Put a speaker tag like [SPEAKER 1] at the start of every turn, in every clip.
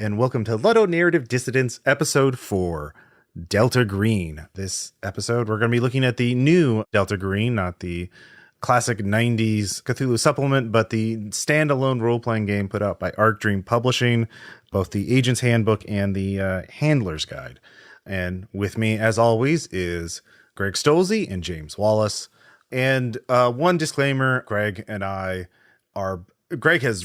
[SPEAKER 1] and welcome to Ludonarrative Dissidents, Episode 4, Delta Green. This episode, we're going to be looking at the new Delta Green, not the classic 90s Cthulhu supplement, but the standalone role-playing game put out by Arc Dream Publishing, both the Agent's Handbook and the Handler's Guide. And with me, as always, is Greg Stolze and James Wallace. And one disclaimer, Greg has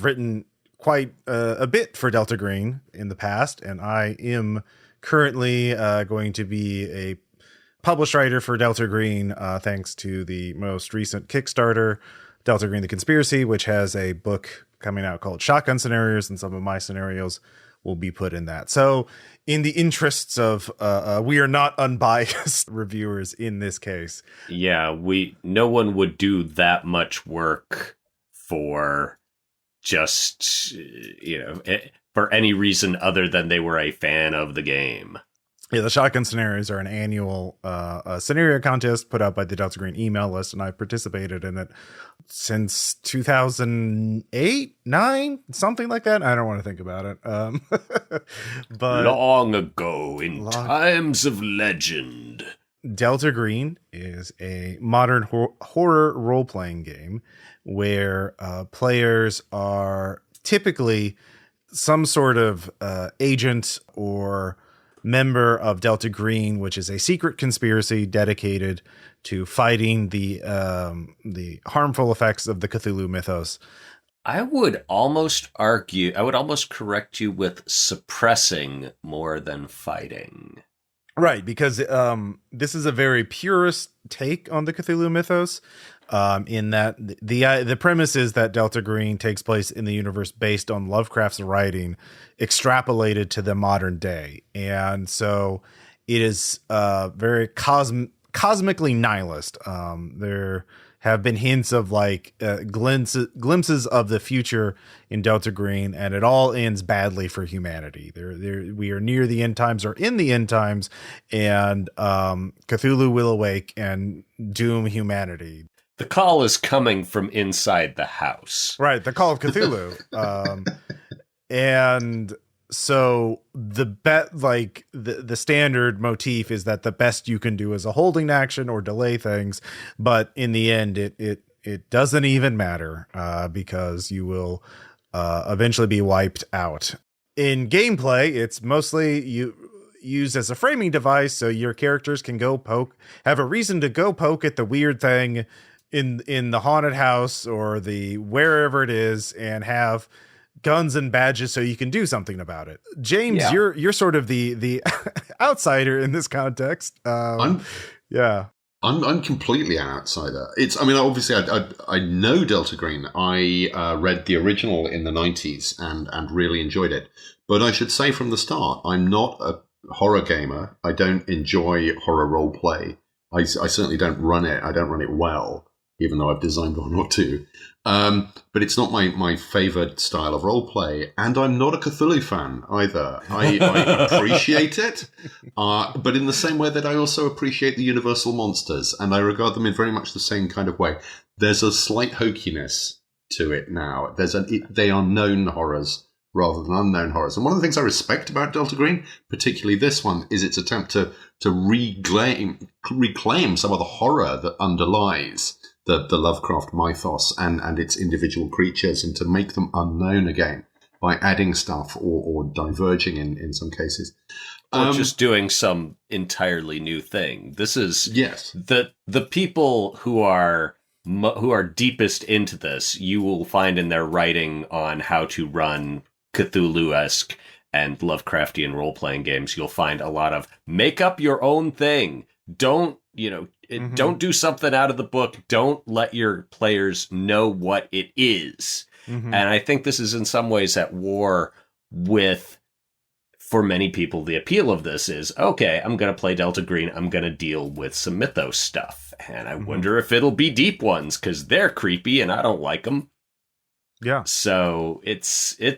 [SPEAKER 1] written quite a bit for Delta Green in the past, and I am currently going to be a published writer for Delta Green, thanks to the most recent Kickstarter, Delta Green: The Conspiracy, which has a book coming out called Shotgun Scenarios, and some of my scenarios will be put in that. So in the interests of we are not unbiased reviewers in this case.
[SPEAKER 2] Yeah, no one would do that much work for just, for any reason other than they were a fan of the game.
[SPEAKER 1] Yeah, the Shotgun Scenarios are an annual scenario contest put out by the Delta Green email list, and I've participated in it since 2008, 9, something like that. I don't want to think about it. But
[SPEAKER 2] long ago, in times of legend.
[SPEAKER 1] Delta Green is a modern horror role-playing game where players are typically some sort of agent or member of Delta Green, which is a secret conspiracy dedicated to fighting the harmful effects of the Cthulhu mythos.
[SPEAKER 2] I would almost correct you with suppressing more than fighting.
[SPEAKER 1] Right, because this is a very purist take on the Cthulhu mythos, in that the premise is that Delta Green takes place in the universe based on Lovecraft's writing, extrapolated to the modern day, and so it is very cosmically nihilist. There have been hints of glimpses of the future in Delta Green, and it all ends badly for humanity. We are near the end times or in the end times, and Cthulhu will awake and doom humanity.
[SPEAKER 2] The call is coming from inside the house.
[SPEAKER 1] Right, the call of Cthulhu. And so the standard motif is that the best you can do is a holding action or delay things, but in the end it doesn't even matter, because you will eventually be wiped out. In gameplay, it's mostly used as a framing device, so your characters can have a reason to go poke at the weird thing in the haunted house or the wherever it is, and have guns and badges so you can do something about it. James, yeah. You're sort of the outsider in this context.
[SPEAKER 3] I'm completely an outsider. Obviously I know Delta Green. I read the original in the 90s and really enjoyed it. But I should say from the start, I'm not a horror gamer. I don't enjoy horror role play. I certainly don't run it. I don't run it well, even though I've designed one or two. But it's not my favorite style of role play, and I'm not a Cthulhu fan either. I appreciate it, but in the same way that I also appreciate the universal monsters, and I regard them in very much the same kind of way. There's a slight hokiness to it now. They are known horrors rather than unknown horrors. And one of the things I respect about Delta Green, particularly this one, is its attempt to reclaim some of the horror that underlies the Lovecraft mythos and its individual creatures, and to make them unknown again by adding stuff or diverging in some cases.
[SPEAKER 2] Or just doing some entirely new thing. This is the people who are deepest into this, you will find in their writing on how to run Cthulhu-esque and Lovecraftian role-playing games. You'll find a lot of make up your own thing. Don't do something out of the book. Don't let your players know what it is. Mm-hmm. And I think this is in some ways at war with, for many people, the appeal of this is, okay, I'm going to play Delta Green. I'm going to deal with some mythos stuff. And I wonder if it'll be deep ones, because they're creepy and I don't like them.
[SPEAKER 1] Yeah.
[SPEAKER 2] So it's an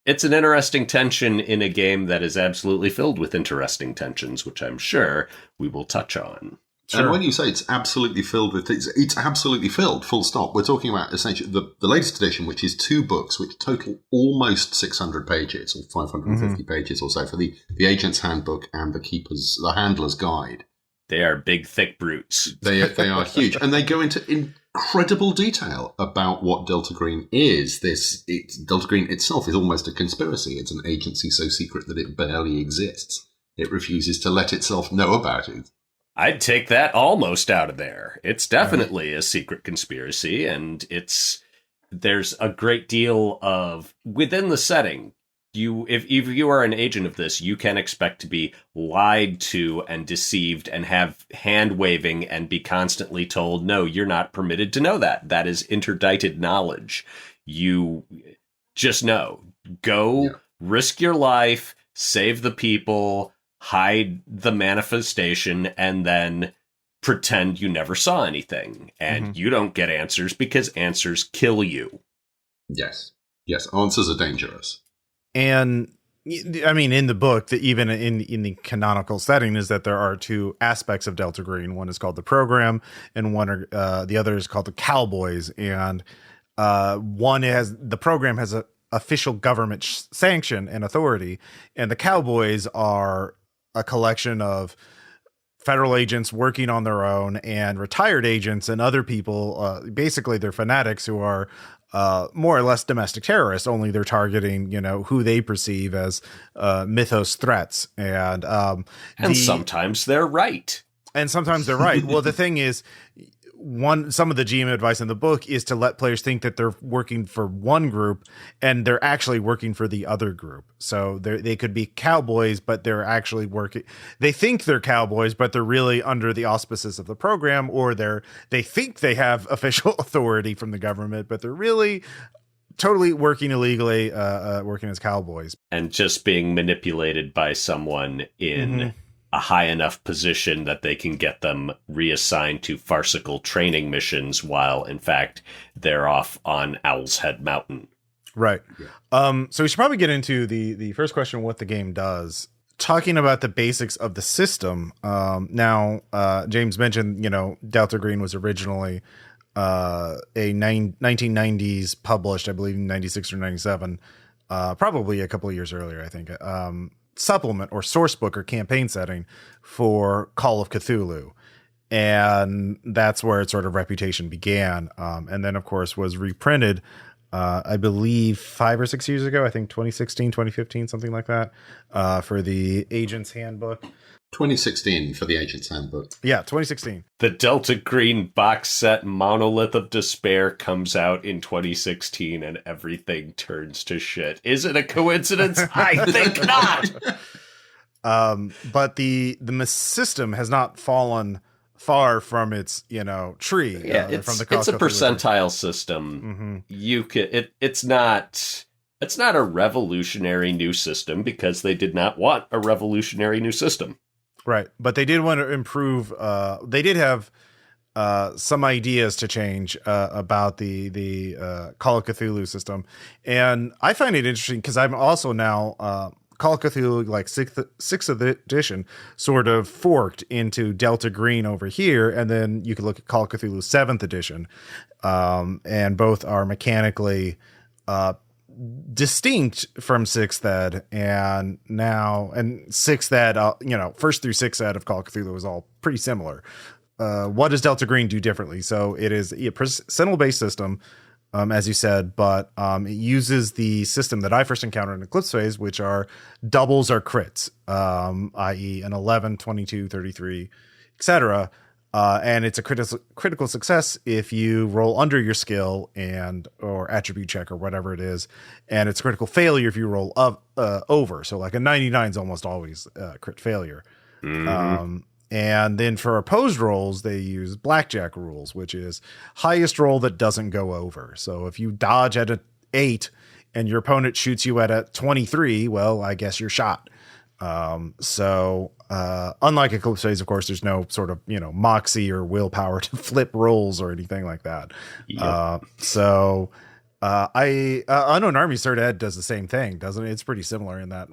[SPEAKER 2] interesting tension in a game that is absolutely filled with interesting tensions, which I'm sure we will touch on.
[SPEAKER 1] Sure.
[SPEAKER 3] And when you say it's absolutely filled with things, it's absolutely filled, full stop. We're talking about essentially the latest edition, which is 2 books, which total almost 600 pages or 550 pages or so for the Agent's Handbook and the Handler's Guide.
[SPEAKER 2] They are big, thick brutes.
[SPEAKER 3] They are huge. And they go into incredible detail about what Delta Green is. Delta Green itself is almost a conspiracy. It's an agency so secret that it barely exists. It refuses to let itself know about it.
[SPEAKER 2] I'd take that almost out of there. It's definitely a secret conspiracy, and there's a great deal of, within the setting, if you are an agent of this, you can expect to be lied to and deceived and have hand-waving and be constantly told, no, you're not permitted to know that. That is interdicted knowledge. You just know. Go, risk your life, save the people, hide the manifestation, and then pretend you never saw anything. And you don't get answers because answers kill you.
[SPEAKER 3] Yes. Yes, answers are dangerous.
[SPEAKER 1] And I mean, in the book, even in the canonical setting, is that there are 2 aspects of Delta Green. One is called the program, and the other is called the Cowboys. And the program has a official government sanction and authority, and the Cowboys are a collection of federal agents working on their own and retired agents and other people. Basically, they're fanatics who are more or less domestic terrorists, only they're targeting, who they perceive as mythos threats. And
[SPEAKER 2] sometimes they're right.
[SPEAKER 1] And sometimes they're right. Well, the thing is, some of the GM advice in the book is to let players think that they're working for one group and they're actually working for the other group. So they could be cowboys, but they're actually working. They think they're cowboys, but they're really under the auspices of the program, or they think they have official authority from the government, but they're really totally working illegally, working as cowboys.
[SPEAKER 2] And just being manipulated by someone in a high enough position that they can get them reassigned to farcical training missions while, in fact, they're off on Owl's Head Mountain.
[SPEAKER 1] Right. So we should probably get into the first question, what the game does. Talking about the basics of the system. Now, James mentioned, Delta Green was originally a 1990s published, I believe in 96 or 97, probably a couple of years earlier, I think, supplement or source book or campaign setting for Call of Cthulhu. And that's where its sort of reputation began. And then, of course, was reprinted, I believe 5 or 6 years ago, I think 2016, 2015, something like that, for the Agent's Handbook.
[SPEAKER 3] 2016 for the Agent's Handbook.
[SPEAKER 1] Yeah, 2016.
[SPEAKER 2] The Delta Green box set Monolith of Despair comes out in 2016 and everything turns to shit. Is it a coincidence? I think not.
[SPEAKER 1] But the system has not fallen far from its tree.
[SPEAKER 2] Yeah, it's a percentile system. You can it's not a revolutionary new system because they did not want a revolutionary new system.
[SPEAKER 1] Right. But they did want to improve. They did have some ideas to change about the Call of Cthulhu system. And I find it interesting because I'm also now Call of Cthulhu, like 6th edition, sort of forked into Delta Green over here. And then you could look at Call of Cthulhu 7th edition. And both are mechanically distinct from 6th ed, and 6th ed, first through 6th ed of Call of Cthulhu is all pretty similar. What does Delta Green do differently? So it is a percentile-based system, as you said, but it uses the system that I first encountered in Eclipse Phase, which are doubles or crits, i.e. an 11, 22, 33, etc. And it's a critical success if you roll under your skill or attribute check or whatever it is, and it's critical failure if you roll over. So like a 99 is almost always crit failure. And then for opposed rolls, they use blackjack rules, which is highest roll that doesn't go over. So if you dodge at an 8 and your opponent shoots you at a 23, well, I guess you're shot. Unlike Eclipse Phase, of course, there's no sort of, moxie or willpower to flip rolls or anything like that.
[SPEAKER 2] Yep.
[SPEAKER 1] Unknown Armies Third Ed does the same thing, doesn't it? It's pretty similar in that.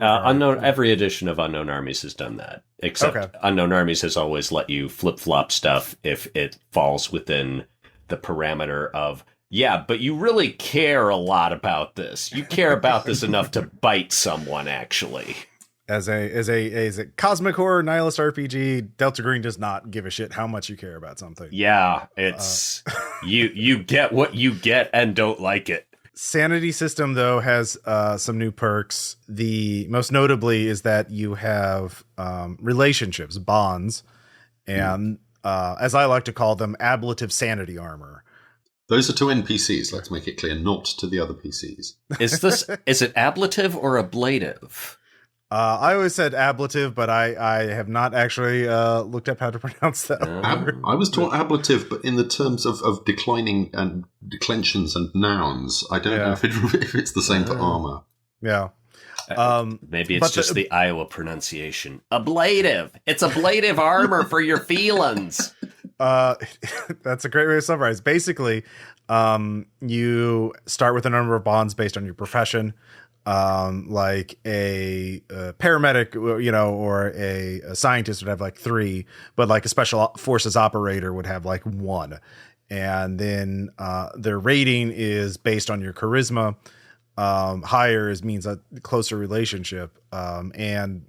[SPEAKER 2] Every edition of Unknown Armies has done that, except Unknown Armies has always let you flip flop stuff if it falls within the parameter of, yeah, but you really care a lot about this. You care about this enough to bite someone, actually.
[SPEAKER 1] As a cosmic horror nihilist RPG, Delta Green does not give a shit how much you care about something.
[SPEAKER 2] Yeah, it's you get what you get and don't like it.
[SPEAKER 1] Sanity system though has some new perks. The most notably is that you have relationships, bonds, and as I like to call them, ablative sanity armor.
[SPEAKER 3] Those are to NPCs. Let's make it clear, not to the other PCs.
[SPEAKER 2] Is it ablative or ablative?
[SPEAKER 1] I always said ablative, but I have not actually looked up how to pronounce that.
[SPEAKER 3] I was taught ablative, but in the terms of declining and declensions and nouns. I don't know if it's the same for armor.
[SPEAKER 1] Yeah.
[SPEAKER 2] Maybe it's just the Iowa pronunciation. Ablative. It's ablative armor for your feelings.
[SPEAKER 1] That's a great way to summarize. Basically, you start with a number of bonds based on your profession. Like a paramedic, or a scientist would have like 3, but like a special forces operator would have like 1. And then their rating is based on your charisma. Higher means a closer relationship. And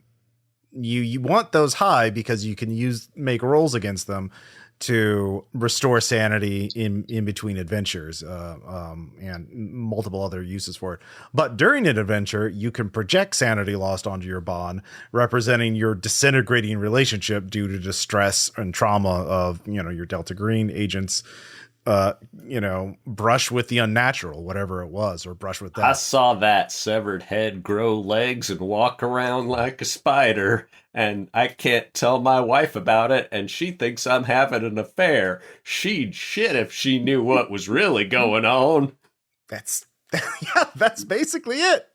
[SPEAKER 1] you want those high because you can make rolls against them to restore sanity in between adventures, and multiple other uses for it. But during an adventure, you can project sanity lost onto your bond, representing your disintegrating relationship due to distress and trauma of, your Delta Green agents, brush with the unnatural, whatever it was, or brush with that.
[SPEAKER 2] I saw that severed head grow legs and walk around like a spider, and I can't tell my wife about it, and she thinks I'm having an affair. She'd shit if she knew what was really going on.
[SPEAKER 1] That's basically it.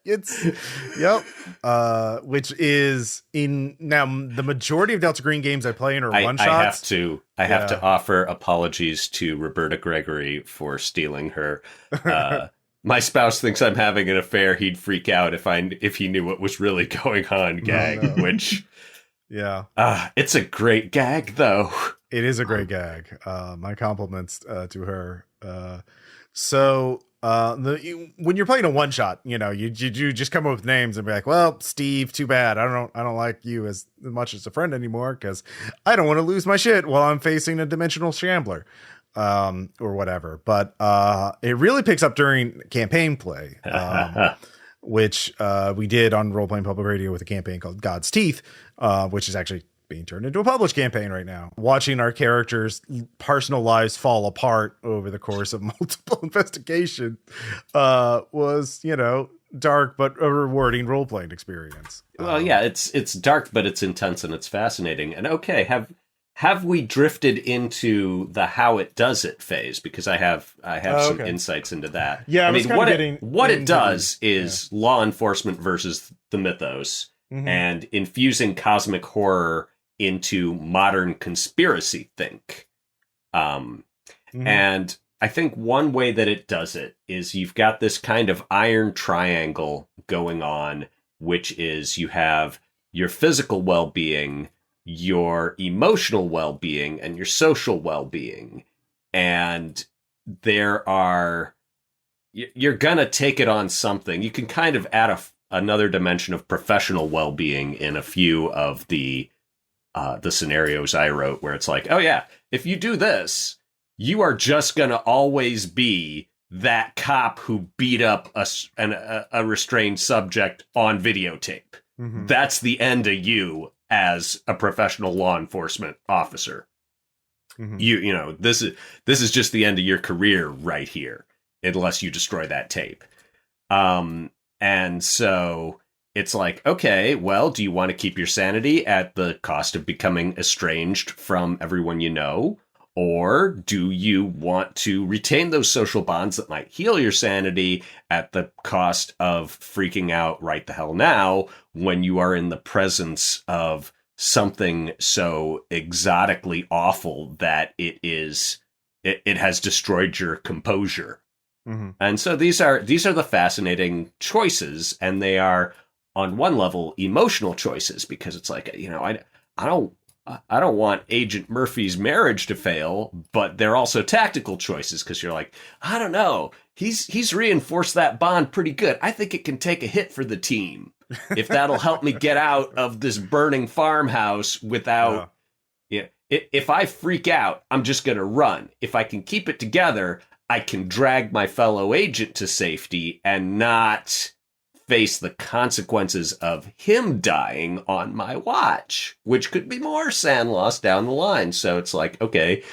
[SPEAKER 1] Which is now the majority of Delta Green games I play in are one shots.
[SPEAKER 2] I have to offer apologies to Roberta Gregory for stealing her. My spouse thinks I'm having an affair. He'd freak out if he knew what was really going on. Gag, which it's a great gag though.
[SPEAKER 1] It is a great gag. My compliments to her. So when you're playing a one shot, you just come up with names and be like, well, Steve, too bad. I don't like you as much as a friend anymore because I don't want to lose my shit while I'm facing a dimensional shambler, or whatever. But it really picks up during campaign play, which we did on Role Playing Public Radio with a campaign called God's Teeth, which is actually being turned into a published campaign right now. Watching our characters' personal lives fall apart over the course of multiple investigation was, dark but a rewarding role-playing experience.
[SPEAKER 2] Well, yeah, it's dark, but it's intense and it's fascinating. And okay, have we drifted into the how it does it phase? Because I have some insights into that.
[SPEAKER 1] Yeah, I mean,
[SPEAKER 2] what it does is law enforcement versus the mythos, and infusing cosmic horror into modern conspiracy think. And I think one way that it does it is you've got this kind of iron triangle going on, which is you have your physical well-being, your emotional well-being, and your social well-being. And you're gonna take it on something. You can kind of add another dimension of professional well-being in a few of the scenarios I wrote, where it's like, oh yeah, if you do this, you are just gonna always be that cop who beat up a restrained subject on videotape. That's the end of you as a professional law enforcement officer. This is just the end of your career right here, unless you destroy that tape. And so it's like, okay, well, do you want to keep your sanity at the cost of becoming estranged from everyone you know? Or do you want to retain those social bonds that might heal your sanity at the cost of freaking out right the hell now when you are in the presence of something so exotically awful that it has destroyed your composure? And so these are the fascinating choices, and they are on one level emotional choices, because it's like, I don't want Agent Murphy's marriage to fail, but they're also tactical choices, because you're like, I don't know, he's reinforced that bond pretty good. I think it can take a hit for the team if that'll help me get out of this burning farmhouse without. Yeah. If I freak out, I'm just going to run. If I can keep it together, I can drag my fellow agent to safety and not face the consequences of him dying on my watch, which could be more sand loss down the line. So it's like, okay,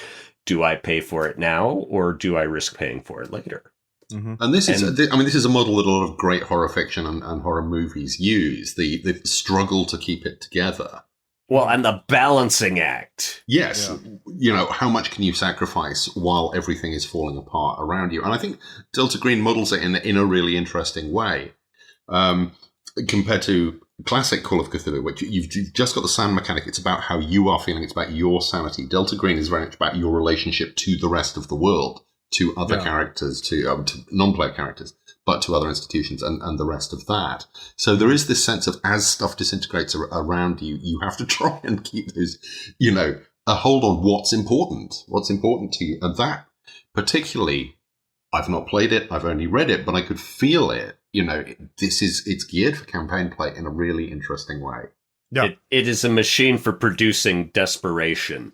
[SPEAKER 2] do I pay for it now, or do I risk paying for it later?
[SPEAKER 3] And this is a model that a lot of great horror fiction and horror movies use, the struggle to keep it together.
[SPEAKER 2] Well, and the balancing act.
[SPEAKER 3] Yes. Yeah. How much can you sacrifice while everything is falling apart around you? And I think Delta Green models it in a really interesting way, compared to classic Call of Cthulhu, which you've just got the sound mechanic. It's about how you are feeling. It's about your sanity. Delta Green is very much about your relationship to the rest of the world, to other characters, to non-player characters, but to other institutions and the rest of that. So there is this sense of, as stuff disintegrates around you, you have to try and keep those, a hold on what's important to you. And that particularly, I've not played it, I've only read it, but I could feel it. It's geared for campaign play in a really interesting way.
[SPEAKER 1] Yeah.
[SPEAKER 2] It is a machine for producing desperation.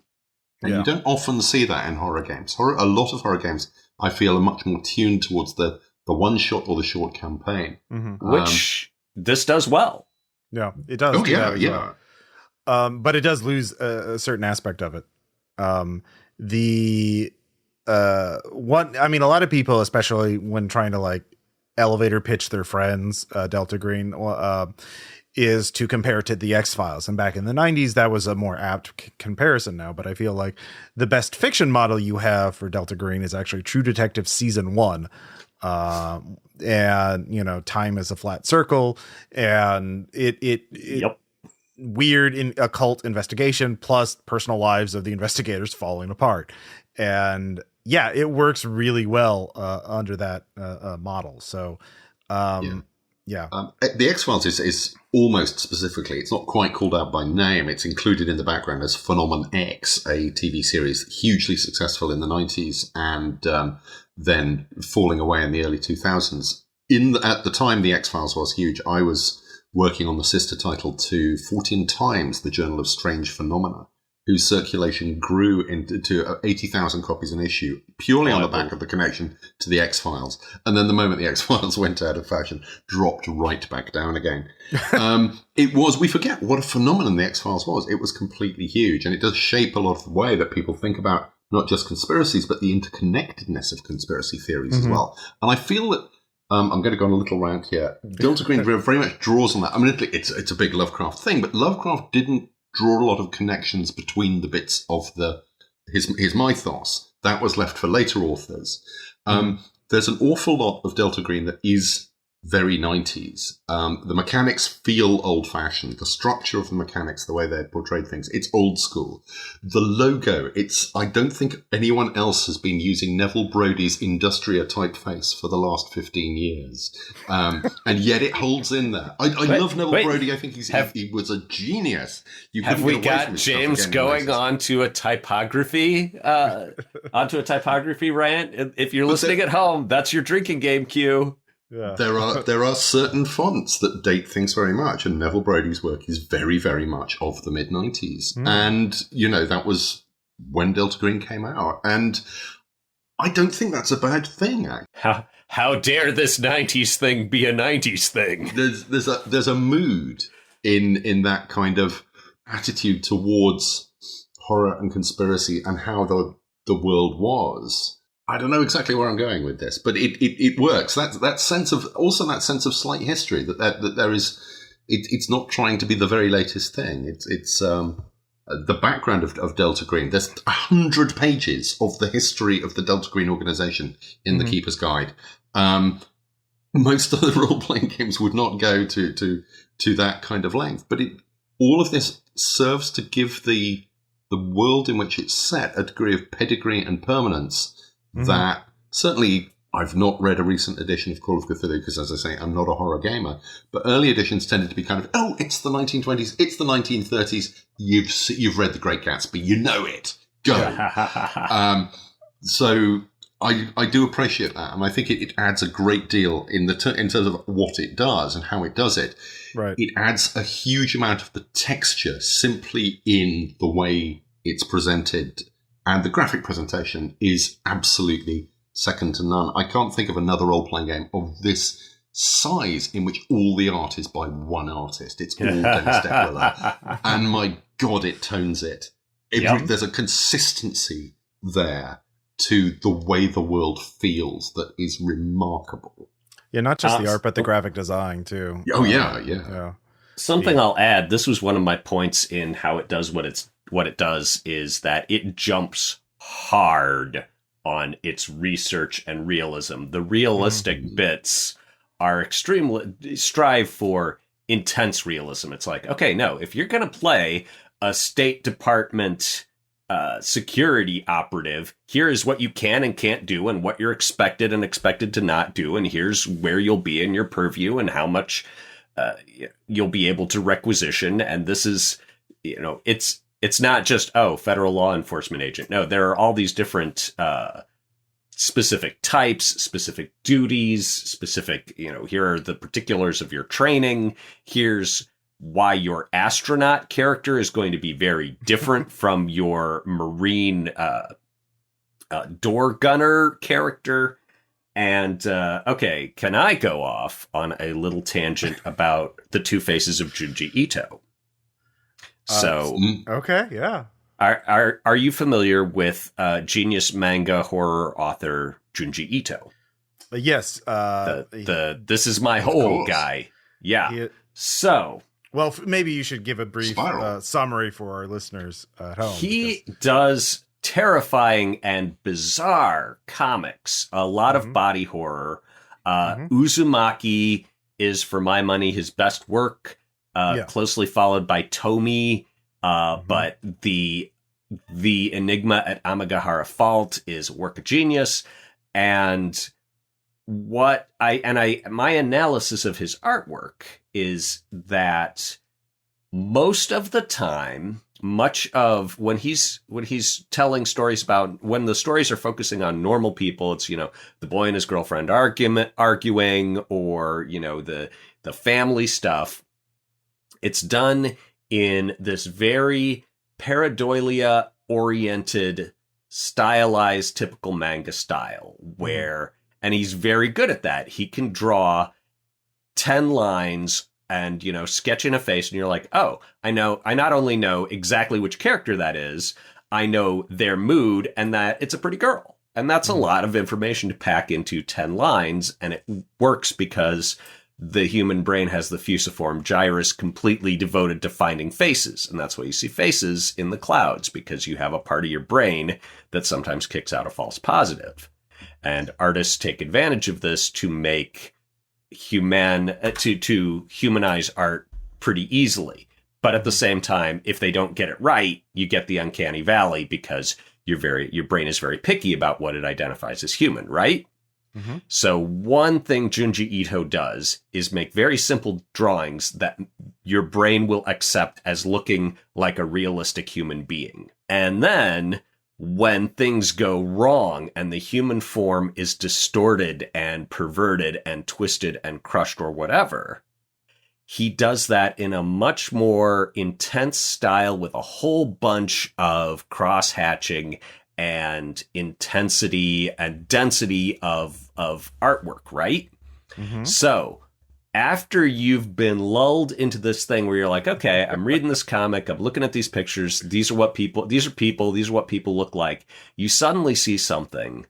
[SPEAKER 3] And you don't often see that in horror games. A lot of horror games, I feel, are much more tuned towards the one shot or the short campaign,
[SPEAKER 2] which this does well.
[SPEAKER 1] Yeah, it does. But it does lose a certain aspect of it. A lot of people, especially when trying to elevator pitch their friends, Delta Green, is to compare it to the X-Files. And back in the 90s, that was a more apt comparison now. But I feel like the best fiction model you have for Delta Green is actually True Detective Season 1. And, time is a flat circle, and it weird in occult investigation plus personal lives of the investigators falling apart. And it works really well under that model. So,
[SPEAKER 3] the X-Files is almost specifically, it's not quite called out by name. It's included in the background as Phenomenon X, a TV series hugely successful in the 90s and then falling away in the early 2000s. At the time the X-Files was huge, I was working on the sister title to 14 Times, the Journal of Strange Phenomena, whose circulation grew to 80,000 copies an issue, purely on the back of the connection to the X-Files. And then the moment the X-Files went out of fashion, dropped right back down again. We forget what a phenomenon the X-Files was. It was completely huge, and it does shape a lot of the way that people think about not just conspiracies, but the interconnectedness of conspiracy theories as well. And I feel that, I'm going to go on a little rant here, Delta Green very much draws on that. I mean, it's a big Lovecraft thing, but Lovecraft didn't draw a lot of connections between the bits of his mythos. That was left for later authors. There's an awful lot of Delta Green that is very 90s. The mechanics feel old-fashioned. The structure of the mechanics, the way they portrayed things, it's old school. The logo, I don't think anyone else has been using Neville Brody's Industria typeface for the last 15 years. And yet it holds in there. I love Neville Brody. I think he was a genius.
[SPEAKER 2] Have we got James going on to a typography rant? If you're listening at home, that's your drinking game cue.
[SPEAKER 1] Yeah.
[SPEAKER 3] There are certain fonts that date things very much, and Neville Brody's work is very, very much of the mid-90s. And, that was when Delta Green came out. And I don't think that's a bad thing, actually.
[SPEAKER 2] How dare this 90s thing be a 90s thing?
[SPEAKER 3] There's a mood in that kind of attitude towards horror and conspiracy and how the world was. I don't know exactly where I'm going with this, but it works. That sense of slight history that there is. It's not trying to be the very latest thing. It's the background of Delta Green. There's 100 pages of the history of the Delta Green organization in the Keeper's Guide. Most other role-playing games would not go to that kind of length, but all of this serves to give the world in which it's set a degree of pedigree and permanence that certainly I've not read a recent edition of Call of Cthulhu because, as I say, I'm not a horror gamer. But early editions tended to be kind of, oh, it's the 1920s, it's the 1930s. You've read The Great Gatsby, you know it. Go. So I do appreciate that, and I think it adds a great deal in terms of what it does and how it does it.
[SPEAKER 1] Right.
[SPEAKER 3] It adds a huge amount of the texture simply in the way it's presented, and the graphic presentation is absolutely second to none. I can't think of another role-playing game of this size in which all the art is by one artist. It's all Dennis Declercq, and my God, it tones it. There's a consistency there to the way the world feels that is remarkable.
[SPEAKER 1] Yeah, not just the art, but the graphic design too.
[SPEAKER 3] Oh yeah.
[SPEAKER 2] Something I'll add. This was one of my points in how it does what it does is that it jumps hard on its research and realism. The realistic bits are extremely strive for intense realism. It's like, okay, no, if you're going to play a State Department security operative, here is what you can and can't do and what you're expected and expected to not do, and here's where you'll be in your purview and how much you'll be able to requisition. And this is, it's not just, federal law enforcement agent. No, there are all these different specific types, specific duties, specific, here are the particulars of your training. Here's why your astronaut character is going to be very different from your Marine door gunner character. And, okay, can I go off on a little tangent about the Two Faces of Junji Ito?
[SPEAKER 1] Okay, yeah.
[SPEAKER 2] Are you familiar with genius manga horror author Junji Ito?
[SPEAKER 1] Yes.
[SPEAKER 2] This is my whole guy. Yeah.
[SPEAKER 1] Well, maybe you should give a brief summary for our listeners at home.
[SPEAKER 2] He does terrifying and bizarre comics, a lot of body horror. Uzumaki is, for my money, his best work, closely followed by Tomi. But the Enigma at Amagahara Fault is a work of genius. And my analysis of his artwork is that most of the time, much of when he's telling stories about, when the stories are focusing on normal people, it's, the boy and his girlfriend arguing, or, the family stuff. It's done in this very pareidolia oriented, stylized, typical manga style where, and he's very good at that. He can draw 10 lines and, sketch in a face, and you're like, oh, I not only know exactly which character that is, I know their mood and that it's a pretty girl. And that's a lot of information to pack into 10 lines. And it works because the human brain has the fusiform gyrus completely devoted to finding faces. And that's why you see faces in the clouds, because you have a part of your brain that sometimes kicks out a false positive. And artists take advantage of this to make to humanize art pretty easily. But at the same time, if they don't get it right, you get the uncanny valley, because your brain is very picky about what it identifies as human, right? So one thing Junji Ito does is make very simple drawings that your brain will accept as looking like a realistic human being. And then when things go wrong and the human form is distorted and perverted and twisted and crushed or whatever, he does that in a much more intense style with a whole bunch of cross-hatching and intensity and density of artwork, right? So after you've been lulled into this thing where you're like, okay, I'm reading this comic, I'm looking at these pictures, these are what people look like, you suddenly see something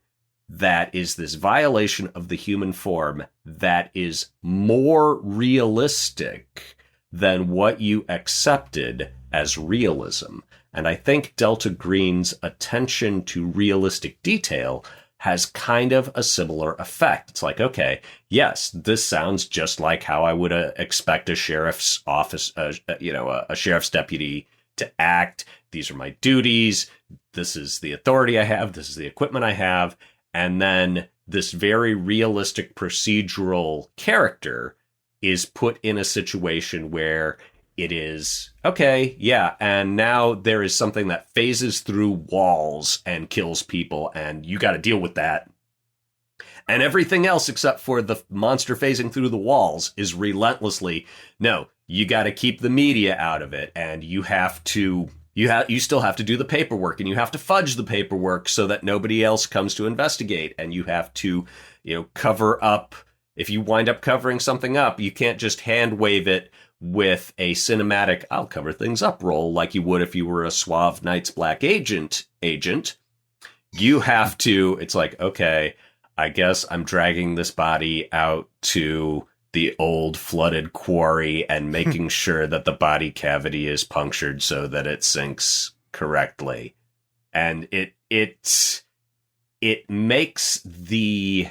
[SPEAKER 2] that is this violation of the human form that is more realistic than what you accepted as realism. And I think Delta Green's attention to realistic detail has kind of a similar effect. It's like, okay, yes, this sounds just like how I would expect a sheriff's office, a sheriff's deputy to act. These are my duties. This is the authority I have. This is the equipment I have. And then this very realistic procedural character is put in a situation where it is, okay, yeah, and now there is something that phases through walls and kills people, and you got to deal with that. And everything else except for the monster phasing through the walls is relentlessly, no, you got to keep the media out of it, and you still have to do the paperwork, and you have to fudge the paperwork so that nobody else comes to investigate, and you have to, cover up. If you wind up covering something up, you can't just hand wave it with a cinematic, I'll cover things up roll like you would if you were a suave Night's Black agent. You have to, it's like, okay, I guess I'm dragging this body out to the old flooded quarry and making sure that the body cavity is punctured so that it sinks correctly. And it makes the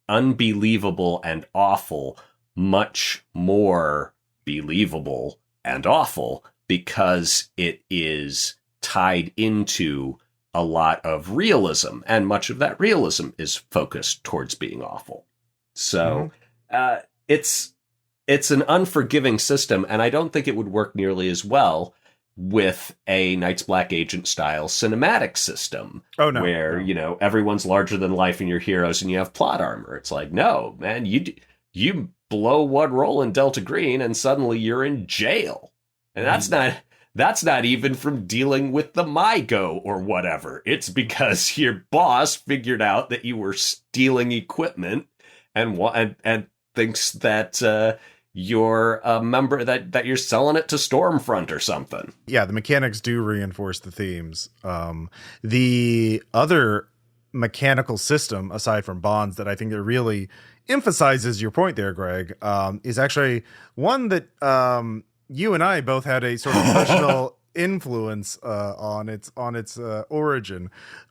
[SPEAKER 2] unbelievable and awful much more believable and awful because it is tied into a lot of realism, and much of that realism is focused towards being awful. So it's an unforgiving system, and I don't think it would work nearly as well with a Night's Black Agent style cinematic system.
[SPEAKER 1] Oh, no.
[SPEAKER 2] Where, everyone's larger than life and your heroes and you have plot armor. It's like, no, man, you blow one roll in Delta Green and suddenly you're in jail. And that's not even from dealing with the MyGo or whatever. It's because your boss figured out that you were stealing equipment and thinks that you're a member, that you're selling it to Stormfront or something.
[SPEAKER 1] Yeah, the mechanics do reinforce the themes. The other mechanical system, aside from bonds, that I think that really emphasizes your point there, Greg, is actually one that you and I both had a sort of personal influence on its origin,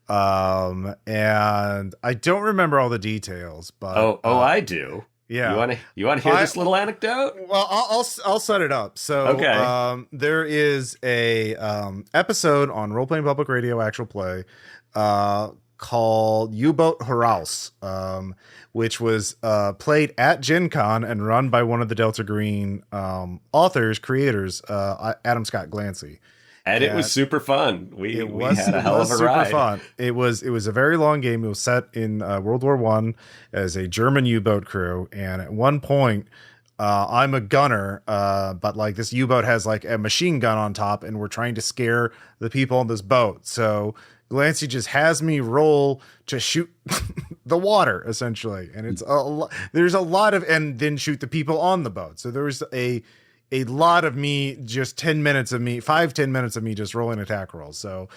[SPEAKER 1] and I don't remember all the details. But
[SPEAKER 2] I do.
[SPEAKER 1] Yeah,
[SPEAKER 2] you want to hear this little anecdote?
[SPEAKER 1] Well, I'll set it up. So,
[SPEAKER 2] okay.
[SPEAKER 1] There is a episode on Role Playing Public Radio Actual Play called U-Boat Horace, which was played at Gen Con and run by one of the Delta Green creators, Adam Scott Glancy.
[SPEAKER 2] And it was super fun. We had a hell of a ride.
[SPEAKER 1] Fun. It was a very long game. It was set in World War I as a German U-boat crew. And at one point, I'm a gunner, but like this U-boat has like a machine gun on top, and we're trying to scare the people on this boat. So Glancy just has me roll to shoot the water, essentially. And it's there's a lot of, and then shoot the people on the boat. So there was a lot of me, just 10 minutes of me just rolling attack rolls. So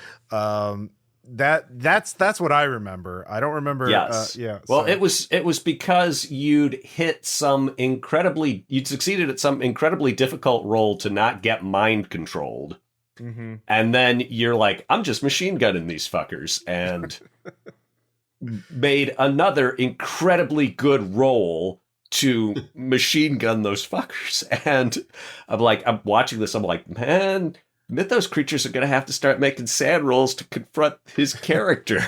[SPEAKER 1] that's what I remember. I don't remember.
[SPEAKER 2] Yes. Well, it was because you'd succeeded at some incredibly difficult roll to not get mind controlled. Mm-hmm. And then you're like, I'm just machine gunning these fuckers, and made another incredibly good roll to machine gun those fuckers. And I'm watching this. I'm like, man, Mythos creatures are going to have to start making sand rolls to confront his character.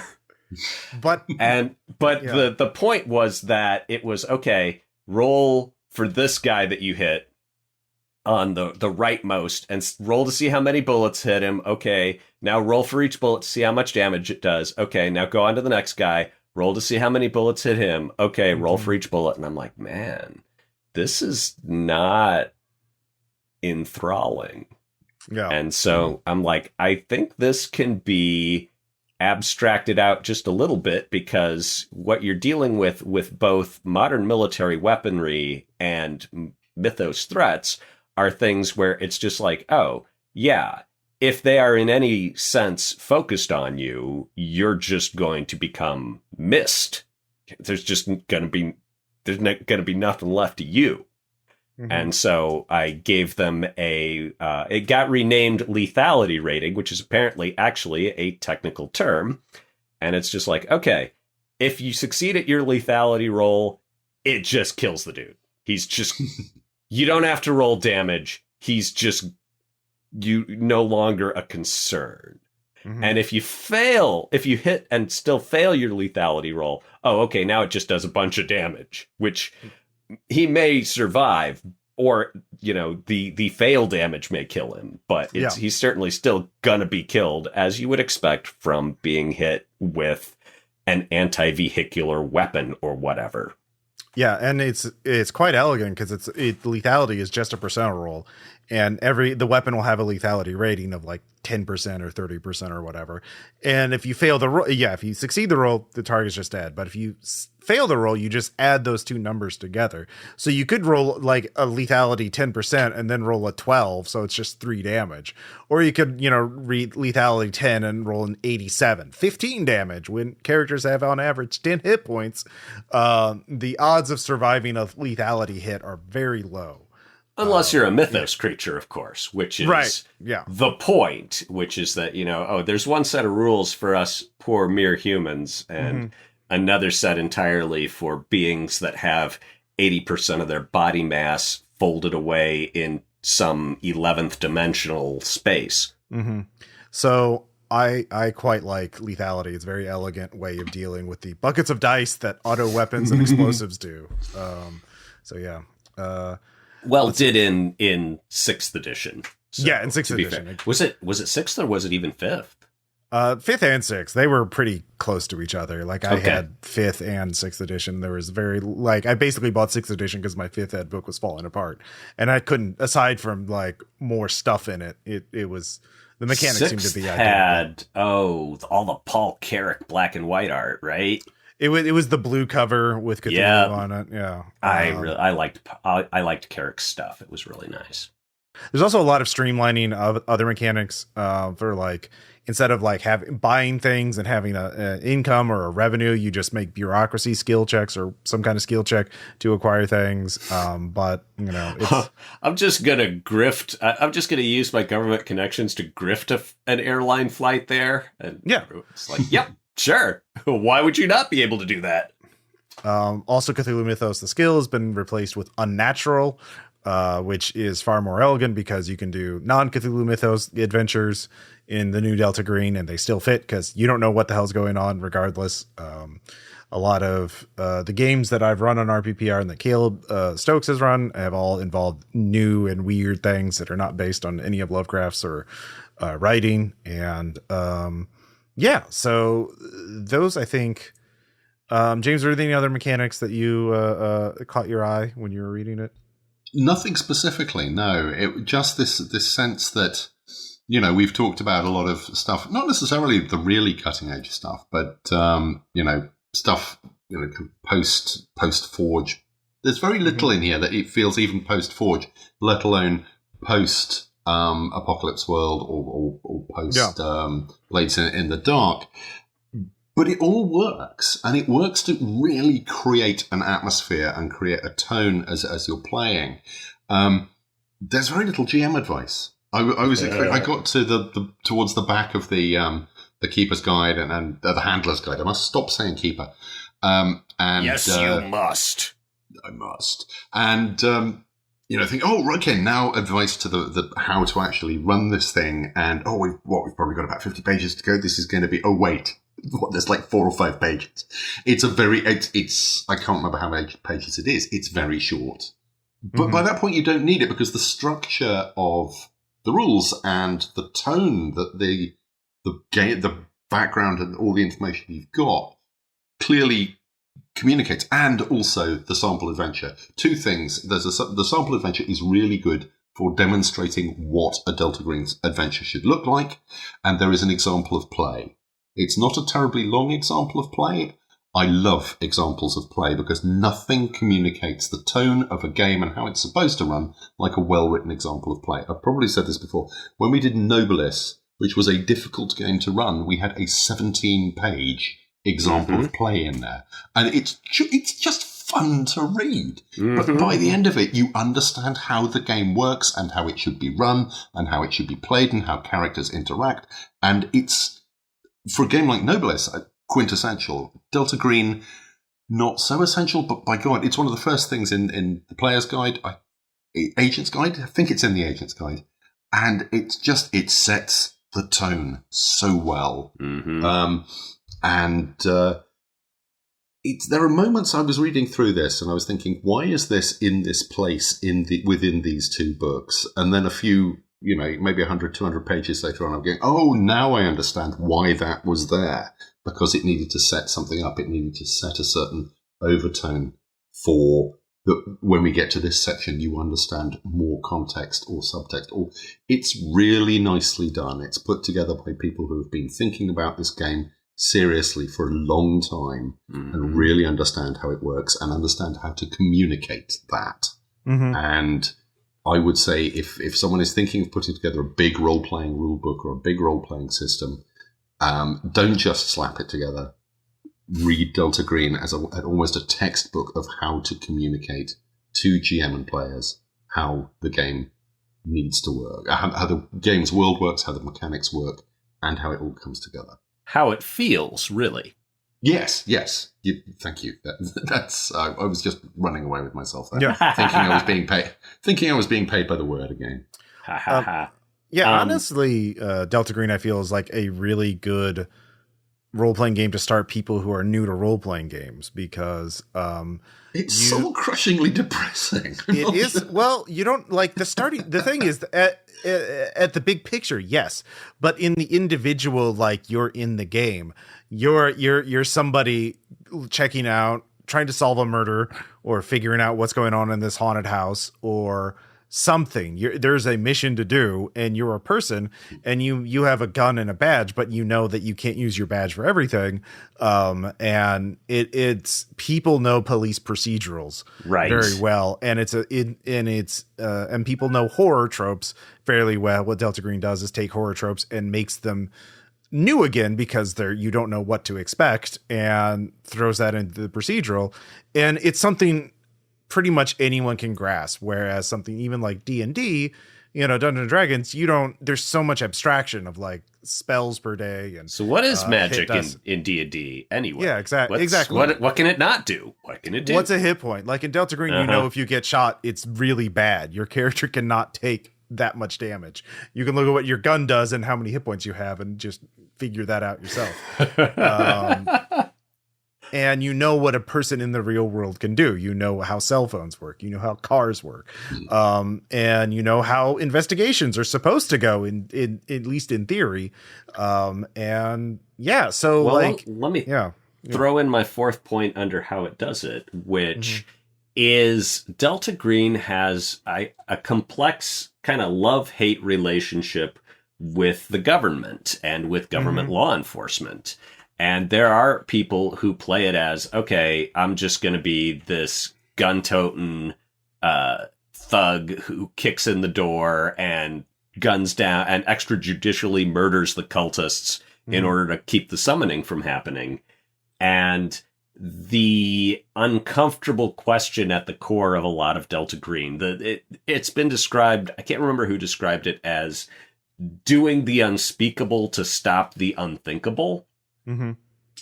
[SPEAKER 2] But the point was that it was, okay, roll for this guy that you hit on the rightmost and roll to see how many bullets hit him. Okay, now roll for each bullet to see how much damage it does. Okay, now go on to the next guy. Roll to see how many bullets hit him. Okay, roll for each bullet. And I'm like, man, this is not enthralling. Yeah. And so I'm like, I think this can be abstracted out just a little bit, because what you're dealing with both modern military weaponry and Mythos threats are things where it's just like, oh, yeah, if they are in any sense focused on you, you're just going to become mist. There's going to be nothing left of you. Mm-hmm. And so I gave them it got renamed lethality rating, which is apparently actually a technical term. And it's just like, okay, if you succeed at your lethality roll, it just kills the dude. He's just, you don't have to roll damage. He's just, you no longer a concern. And if you hit and still fail your lethality roll, okay, now it just does a bunch of damage, which he may survive, or, the fail damage may kill him, but he's certainly still gonna be killed, as you would expect from being hit with an anti-vehicular weapon or whatever.
[SPEAKER 1] Yeah, and it's quite elegant because lethality is just a percent roll, and the weapon will have a lethality rating of like 10% or 30% or whatever. And if you fail the roll, if you succeed the roll, the target's just dead. But if you fail the roll, you just add those two numbers together. So you could roll like a lethality 10% and then roll a 12, so it's just 3 damage. Or you could, read lethality 10 and roll an 87, 15 damage when characters have on average 10 hit points. The odds of surviving a lethality hit are very low.
[SPEAKER 2] Unless you're a mythos creature, of course, which is
[SPEAKER 1] the
[SPEAKER 2] point, which is that, there's one set of rules for us poor mere humans and another set entirely for beings that have 80% of their body mass folded away in some 11th dimensional space.
[SPEAKER 1] So I quite like lethality. It's a very elegant way of dealing with the buckets of dice that auto weapons and explosives do.
[SPEAKER 2] Did in 6th edition. So,
[SPEAKER 1] in 6th edition.
[SPEAKER 2] Was it 6th or was it even 5th?
[SPEAKER 1] 5th and 6th. They were pretty close to each other. Like I had 5th and 6th edition. There was I basically bought 6th edition because my 5th ed book was falling apart. And I couldn't, aside from like more stuff in it, it was, the mechanics seemed to be
[SPEAKER 2] had, all the Paul Carrick black and white art, right?
[SPEAKER 1] It was the blue cover with Cthulhu on it. Yeah.
[SPEAKER 2] I liked Carrick's stuff. It was really nice.
[SPEAKER 1] There's also a lot of streamlining of other mechanics for like, instead of like buying things and having a income or a revenue, you just make bureaucracy skill checks or some kind of skill check to acquire things. But it's,
[SPEAKER 2] I'm just gonna grift. I'm just gonna use my government connections to grift an airline flight there. And it's like, yep, sure. Why would you not be able to do that?
[SPEAKER 1] Also, Cthulhu Mythos, the skill has been replaced with unnatural, which is far more elegant because you can do non-Cthulhu Mythos adventures in the new Delta Green and they still fit because you don't know what the hell's going on regardless. A lot of the games that I've run on RPPR and that Caleb Stokes has run have all involved new and weird things that are not based on any of Lovecraft's or writing. And so those, I think, James, are there any other mechanics that you caught your eye when you were reading it?
[SPEAKER 3] Nothing specifically, no. It just this sense that, we've talked about a lot of stuff, not necessarily the really cutting edge stuff, but stuff post Forge. There's very little in here that it feels even post Forge, let alone post Apocalypse World or post Blades in the Dark. But it all works, and it works to really create an atmosphere and create a tone as you're playing. There's very little GM advice. I got to towards the back of the Keeper's Guide and the Handler's Guide. I must stop saying Keeper.
[SPEAKER 2] Yes, you must.
[SPEAKER 3] I must. And think, okay, now advice to the how to actually run this thing. And we've probably got about 50 pages to go. This is going to be. Oh wait. There's like 4 or 5 pages. It's I can't remember how many pages it is. It's very short. But by that point, you don't need it because the structure of the rules and the tone that the background and all the information you've got clearly communicates, and also the sample adventure. 2 things. The sample adventure is really good for demonstrating what a Delta Green's adventure should look like, and there is an example of play. It's not a terribly long example of play. I love examples of play because nothing communicates the tone of a game and how it's supposed to run like a well-written example of play. I've probably said this before. When we did Nobilis, which was a difficult game to run, we had a 17-page example of play in there. And it's just fun to read. But by the end of it, you understand how the game works and how it should be run and how it should be played and how characters interact. And it's, for a game like Nobilis, quintessential. Delta Green, not so essential, but by God, it's one of the first things in the player's guide, agent's guide. I think it's in the agent's guide. And it sets the tone so well.
[SPEAKER 2] Mm-hmm.
[SPEAKER 3] There are moments I was reading through this and I was thinking, why is this in this place within these two books? And then a few, maybe 100, 200 pages later on, I'm going, oh, now I understand why that was there. Because it needed to set something up. It needed to set a certain overtone for that. When we get to this section, you understand more context or subtext. Or it's really nicely done. It's put together by people who have been thinking about this game seriously for a long time and really understand how it works and understand how to communicate that. And I would say if someone is thinking of putting together a big role-playing rule book or a big role-playing system, don't just slap it together. Read Delta Green as almost a textbook of how to communicate to GM and players how the game needs to work, how the game's world works, how the mechanics work, and how it all comes together.
[SPEAKER 2] How it feels, really.
[SPEAKER 3] Yes. Thank you. That's. I was just running away with myself there, thinking I was being paid by the word again.
[SPEAKER 2] Ha ha ha.
[SPEAKER 1] Yeah, honestly, Delta Green I feel is like a really good role-playing game to start people who are new to role-playing games because
[SPEAKER 3] it's so crushingly depressing.
[SPEAKER 1] It is. Well, you don't like the starting. The thing is, at the big picture, yes, but in the individual, like you're in the game, you're somebody checking out, trying to solve a murder, or figuring out what's going on in this haunted house, or something. There's a mission to do, and you're a person, and you have a gun and a badge, but you know that you can't use your badge for everything. And it's people know police procedurals very well, and and people know horror tropes fairly well. What Delta Green does is take horror tropes and makes them new again because you don't know what to expect, and throws that into the procedural, and it's something pretty much anyone can grasp, whereas something even like D&D, Dungeons and Dragons, there's so much abstraction of like spells per day. And
[SPEAKER 2] so what is magic in D&D anyway?
[SPEAKER 1] Yeah, exactly.
[SPEAKER 2] What can it not do? What can it do?
[SPEAKER 1] What's a hit point? Like in Delta Green, if you get shot, it's really bad. Your character cannot take that much damage. You can look at what your gun does and how many hit points you have and just figure that out yourself. And what a person in the real world can do. You know how cell phones work. You know how cars work. And you know how investigations are supposed to go in at least in theory. So
[SPEAKER 2] let me throw in my fourth point under how it does it, which is Delta Green has a complex kind of love-hate relationship with the government and with government law enforcement. And there are people who play it as, okay, I'm just going to be this gun-toting thug who kicks in the door and guns down and extrajudicially murders the cultists in order to keep the summoning from happening. And the uncomfortable question at the core of a lot of Delta Green, it's been described, I can't remember who described it, as doing the unspeakable to stop the unthinkable.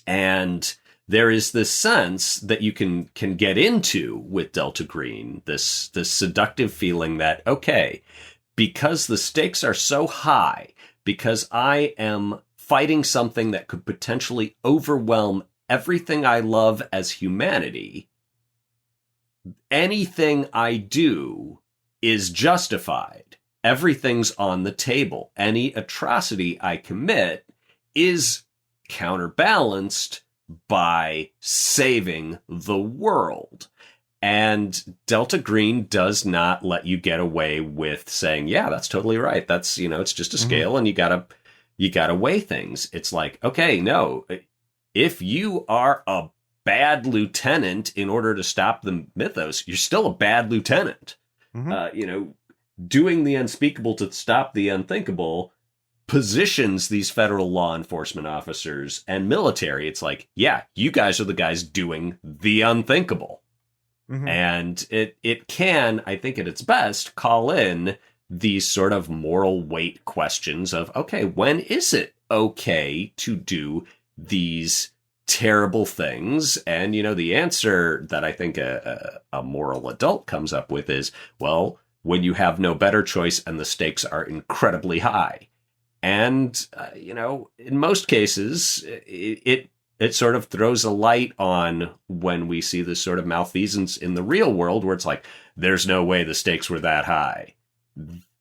[SPEAKER 2] And there is this sense that you can get into with Delta Green, this seductive feeling that, okay, because the stakes are so high, because I am fighting something that could potentially overwhelm everything I love as humanity, anything I do is justified. Everything's on the table. Any atrocity I commit is counterbalanced by saving the world. And Delta Green does not let you get away with saying, yeah, that's totally right. That's, it's just a scale and you gotta weigh things. It's like, okay, no, if you are a bad lieutenant in order to stop the mythos, you're still a bad lieutenant. Doing the unspeakable to stop the unthinkable positions these federal law enforcement officers and military. It's like, yeah, you guys are the guys doing the unthinkable. And it can, I think at its best, call in these sort of moral weight questions of, okay, when is it okay to do these terrible things? And, the answer that I think a moral adult comes up with is, well, when you have no better choice and the stakes are incredibly high. And, in most cases, it sort of throws a light on when we see this sort of malfeasance in the real world where it's like, there's no way the stakes were that high.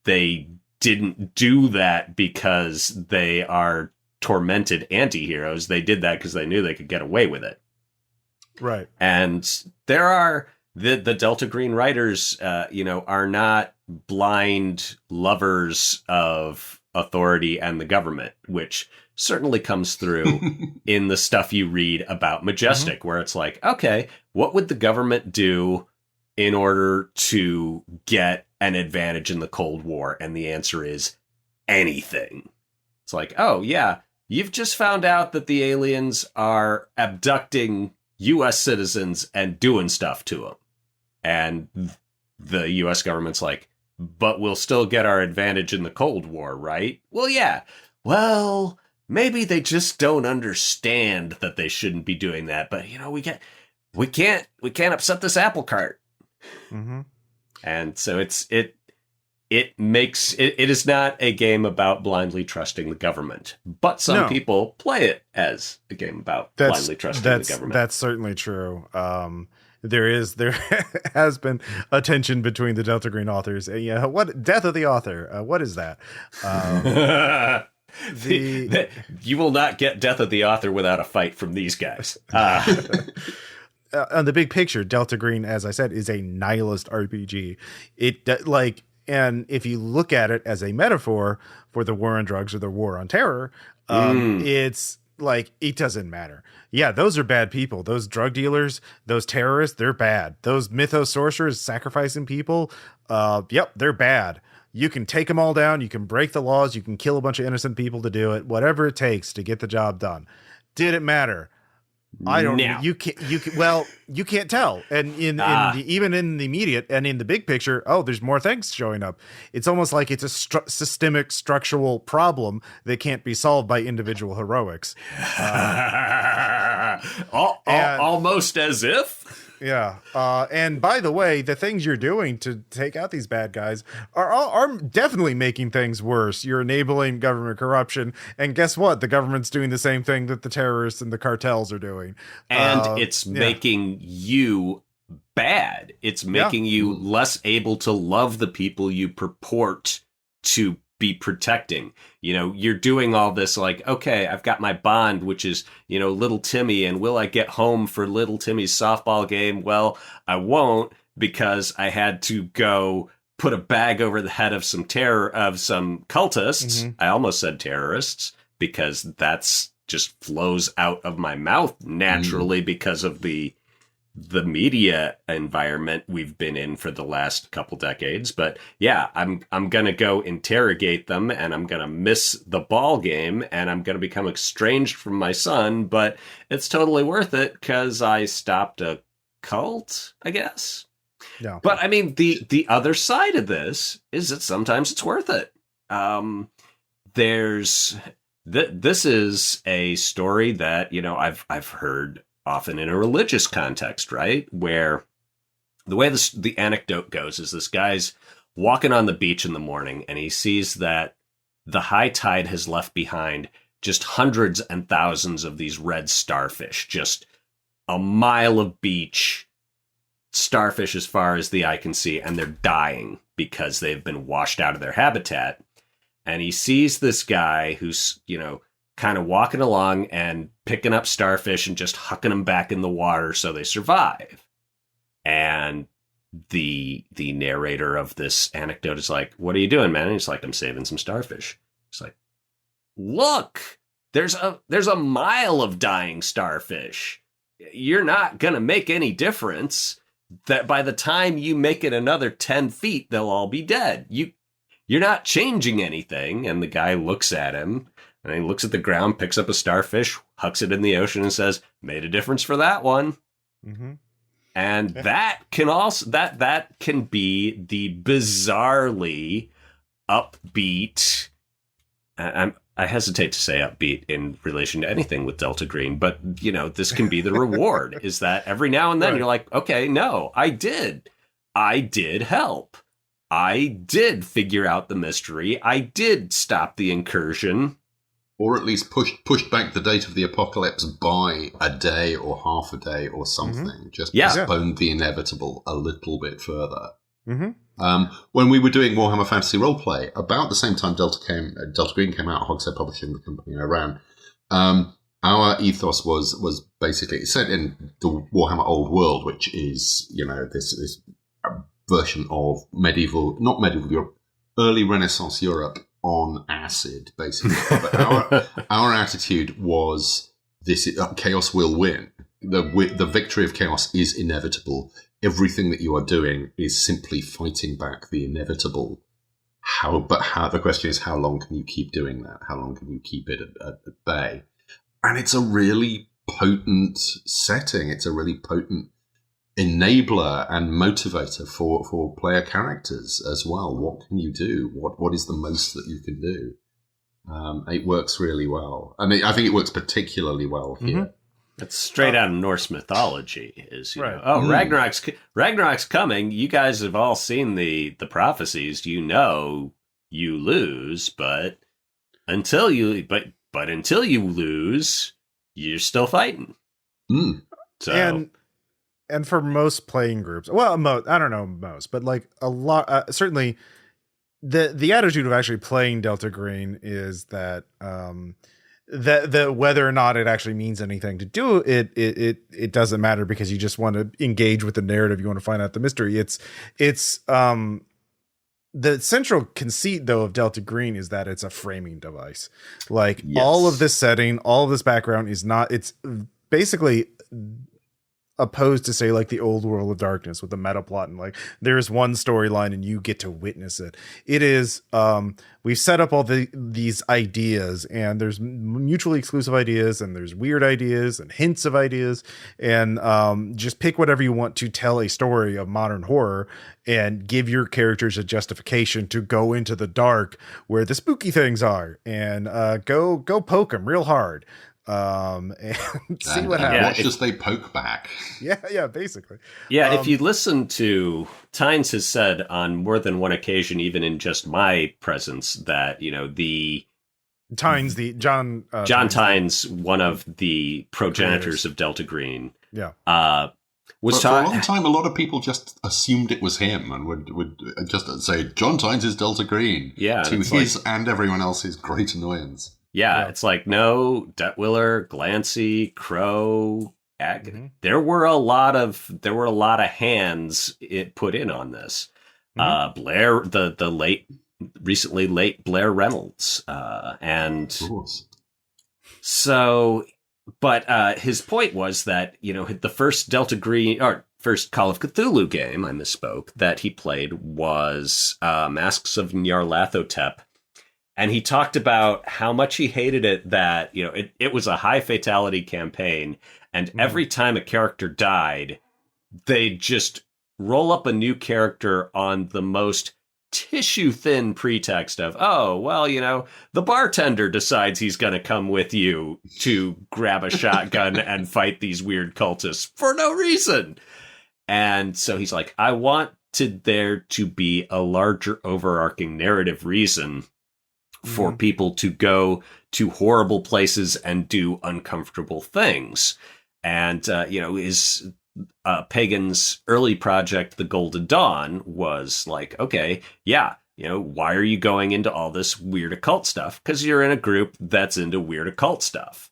[SPEAKER 2] They didn't do that because they are tormented anti-heroes. They did that because they knew they could get away with it.
[SPEAKER 1] Right.
[SPEAKER 2] And there are the Delta Green writers, are not blind lovers of authority and the government, which certainly comes through in the stuff you read about Majestic, where it's like, okay, what would the government do in order to get an advantage in the Cold War? And the answer is anything. It's like, oh, yeah, you've just found out that the aliens are abducting U.S. citizens and doing stuff to them. And the U.S. government's like, but we'll still get our advantage in the Cold War, right? Well, yeah. Well, maybe they just don't understand that they shouldn't be doing that. But, we can't upset this apple cart.
[SPEAKER 1] Mm-hmm.
[SPEAKER 2] And so it is not a game about blindly trusting the government, but some people play it as a game about blindly trusting the government.
[SPEAKER 1] That's certainly true. There has been a tension between the Delta Green authors. What death of the author? What is that?
[SPEAKER 2] You will not get death of the author without a fight from these guys.
[SPEAKER 1] On the big picture, Delta Green, as I said, is a nihilist RPG. And if you look at it as a metaphor for the war on drugs or the war on terror, it's like, it doesn't matter. Yeah, those are bad people. Those drug dealers, those terrorists, they're bad. Those mythos sorcerers sacrificing people, they're bad. You can take them all down. You can break the laws. You can kill a bunch of innocent people to do it. Whatever it takes to get the job done. Did it matter? I don't know. You can't tell. And even in the immediate and in the big picture, there's more things showing up. It's almost like it's a systemic structural problem that can't be solved by individual heroics.
[SPEAKER 2] Almost as if.
[SPEAKER 1] Yeah. And by the way, the things you're doing to take out these bad guys are definitely making things worse. You're enabling government corruption. And guess what? The government's doing the same thing that the terrorists and the cartels are doing.
[SPEAKER 2] And it's making you bad. It's making you less able to love the people you purport to be protecting. You're doing all this like, okay, I've got my bond, which is, little Timmy, and will I get home for little Timmy's softball game? Well, I won't, because I had to go put a bag over the head of some cultists. I almost said terrorists, because that's just flows out of my mouth naturally because of the media environment we've been in for the last couple decades. But yeah, I'm going to go interrogate them, and I'm going to miss the ball game, and I'm going to become estranged from my son, but it's totally worth it because I stopped a cult, I guess.
[SPEAKER 1] Yeah.
[SPEAKER 2] But I mean, the other side of this is that sometimes it's worth it. This is a story that, I've heard often in a religious context, right? Where the way the anecdote goes is this guy's walking on the beach in the morning, and he sees that the high tide has left behind just hundreds and thousands of these red starfish, just a mile of beach, starfish as far as the eye can see, and they're dying because they've been washed out of their habitat. And he sees this guy who's, kind of walking along and picking up starfish and just hucking them back in the water so they survive. And the narrator of this anecdote is like, "What are you doing, man?" And he's like, "I'm saving some starfish." It's like, "Look, there's a mile of dying starfish. You're not going to make any difference. That by the time you make it another 10 feet, they'll all be dead. You're not changing anything." And the guy looks at him, and he looks at the ground, picks up a starfish, hucks it in the ocean, and says, "Made a difference for that one."
[SPEAKER 1] Mm-hmm.
[SPEAKER 2] And that can also that can be the bizarrely upbeat. I hesitate to say upbeat in relation to anything with Delta Green, but this can be the reward. Is that every now and then you're like, okay, no, I did help. I did figure out the mystery. I did stop the incursion.
[SPEAKER 3] Or at least pushed back the date of the apocalypse by a day or half a day or something. Just postponed the inevitable a little bit further. When we were doing Warhammer Fantasy Roleplay, about the same time Delta Green came out, Hogshead Publishing, the company I ran, our ethos was basically set in the Warhammer Old World, which is, this version of not medieval Europe, early Renaissance Europe on acid, basically. But our attitude was this: chaos will win. The victory of chaos is inevitable. Everything that you are doing is simply fighting back the inevitable. The question is, how long can you keep doing that? How long can you keep it at bay? And it's a really potent setting. It's a really potent enabler and motivator for player characters as well. What can you do? What is the most that you can do? It works really well. I mean, I think it works particularly well here.
[SPEAKER 2] It's straight out of Norse mythology. Ragnarok's coming. You guys have all seen the prophecies. You know you lose, but until you lose, you're still fighting. So
[SPEAKER 1] and for most playing groups, well, I don't know most, but like a lot, certainly the attitude of actually playing Delta Green is that that whether or not it actually means anything to do it doesn't matter, because you just want to engage with the narrative. You want to find out the mystery. It's the central conceit, though, of Delta Green is that it's a framing device. Like all of this setting, all of this background is not. It's basically opposed to, say, like the old World of Darkness with the meta plot, and like there's one storyline and you get to witness it. It is we've set up all these ideas, and there's mutually exclusive ideas, and there's weird ideas and hints of ideas, and just pick whatever you want to tell a story of modern horror and give your characters a justification to go into the dark where the spooky things are, and go poke them real hard. And see what happens.
[SPEAKER 3] Watch as they poke back.
[SPEAKER 1] Yeah, basically.
[SPEAKER 2] Yeah, if you listen to Tynes has said on more than one occasion, even in just my presence, that the
[SPEAKER 1] Tynes, John
[SPEAKER 2] Tynes, one of the progenitors of Delta Green,
[SPEAKER 3] was for a long time. A lot of people just assumed it was him and would just say John Tynes is Delta Green.
[SPEAKER 2] Yeah,
[SPEAKER 3] to his and everyone else's great annoyance.
[SPEAKER 2] Yeah, it's like, no, Detwiller, Glancy, Crow, there were a lot of hands put in on this. Blair, the recently late Blair Reynolds, and so, but his point was that the first Delta Green or first Call of Cthulhu game, I misspoke, that he played was Masks of Nyarlathotep. And he talked about how much he hated it, that, it was a high fatality campaign. And every time a character died, they'd just roll up a new character on the most tissue thin pretext of, the bartender decides he's going to come with you to grab a shotgun and fight these weird cultists for no reason. And so he's like, I wanted there to be a larger overarching narrative reason for people to go to horrible places and do uncomfortable things. And, his Pagan's early project, The Golden Dawn, was like, okay, why are you going into all this weird occult stuff? Because you're in a group that's into weird occult stuff.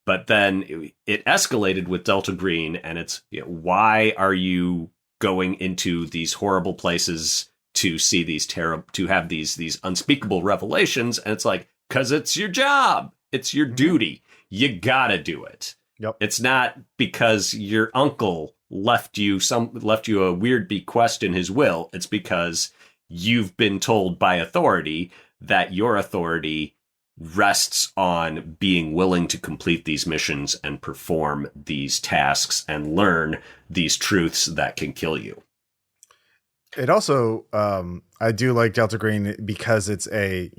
[SPEAKER 2] But then it escalated with Delta Green, and it's, why are you going into these horrible places to see these to have these unspeakable revelations? And it's like, because it's your job, it's your duty, you gotta do it. It's not because your uncle left you a weird bequest in his will. It's because you've been told by authority that your authority rests on being willing to complete these missions and perform these tasks and learn these truths that can kill you.
[SPEAKER 1] It also, I do like Delta Green because it's a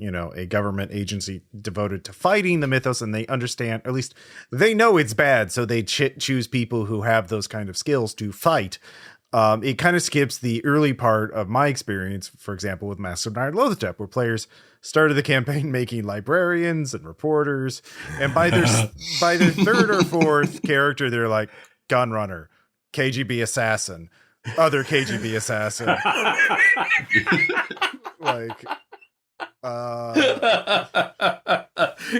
[SPEAKER 1] government agency devoted to fighting the mythos, and they understand, or at least they know it's bad, so they choose people who have those kind of skills to fight. it kind of skips the early part of my experience, for example, with Master of Nyarlathotep, where players started the campaign making librarians and reporters, and by their third or fourth character, they're like gun runner, KGB assassin, other KGB assassin, like.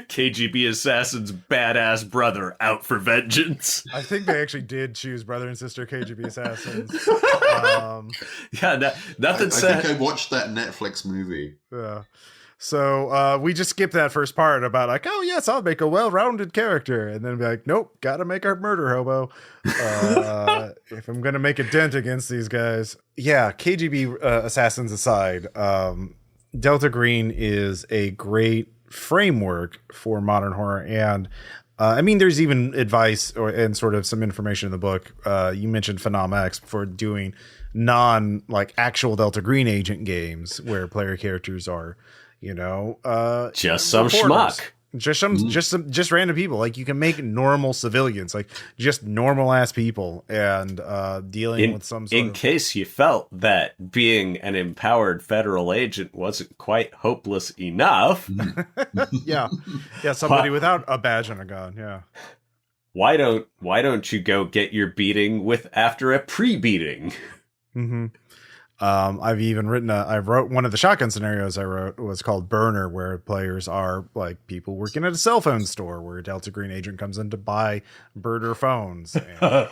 [SPEAKER 2] KGB assassin's badass brother out for vengeance.
[SPEAKER 1] I think they actually did choose brother and sister KGB assassins.
[SPEAKER 2] Nothing said.
[SPEAKER 3] I think I watched that Netflix movie.
[SPEAKER 1] Yeah. So we just skipped that first part about like, oh yes, I'll make a well-rounded character, and then be like, nope, gotta make a murder hobo if I'm gonna make a dent against these guys. Yeah, KGB assassins aside, Delta Green is a great framework for modern horror, and I mean, there's even advice and sort of some information in the book. You mentioned Phenom X for doing actual Delta Green agent games where player characters are,
[SPEAKER 2] just some schmuck.
[SPEAKER 1] Just random people. Like, you can make normal civilians, like just normal ass people, and dealing with some sort
[SPEAKER 2] in case you felt that being an empowered federal agent wasn't quite hopeless enough.
[SPEAKER 1] yeah, somebody without a badge and a gun. Yeah.
[SPEAKER 2] Why don't you go get your beating after a pre-beating?
[SPEAKER 1] Mm-hmm. I wrote one of the shotgun scenarios I wrote was called Burner, where players are like people working at a cell phone store where a Delta Green agent comes in to buy burner phones. And,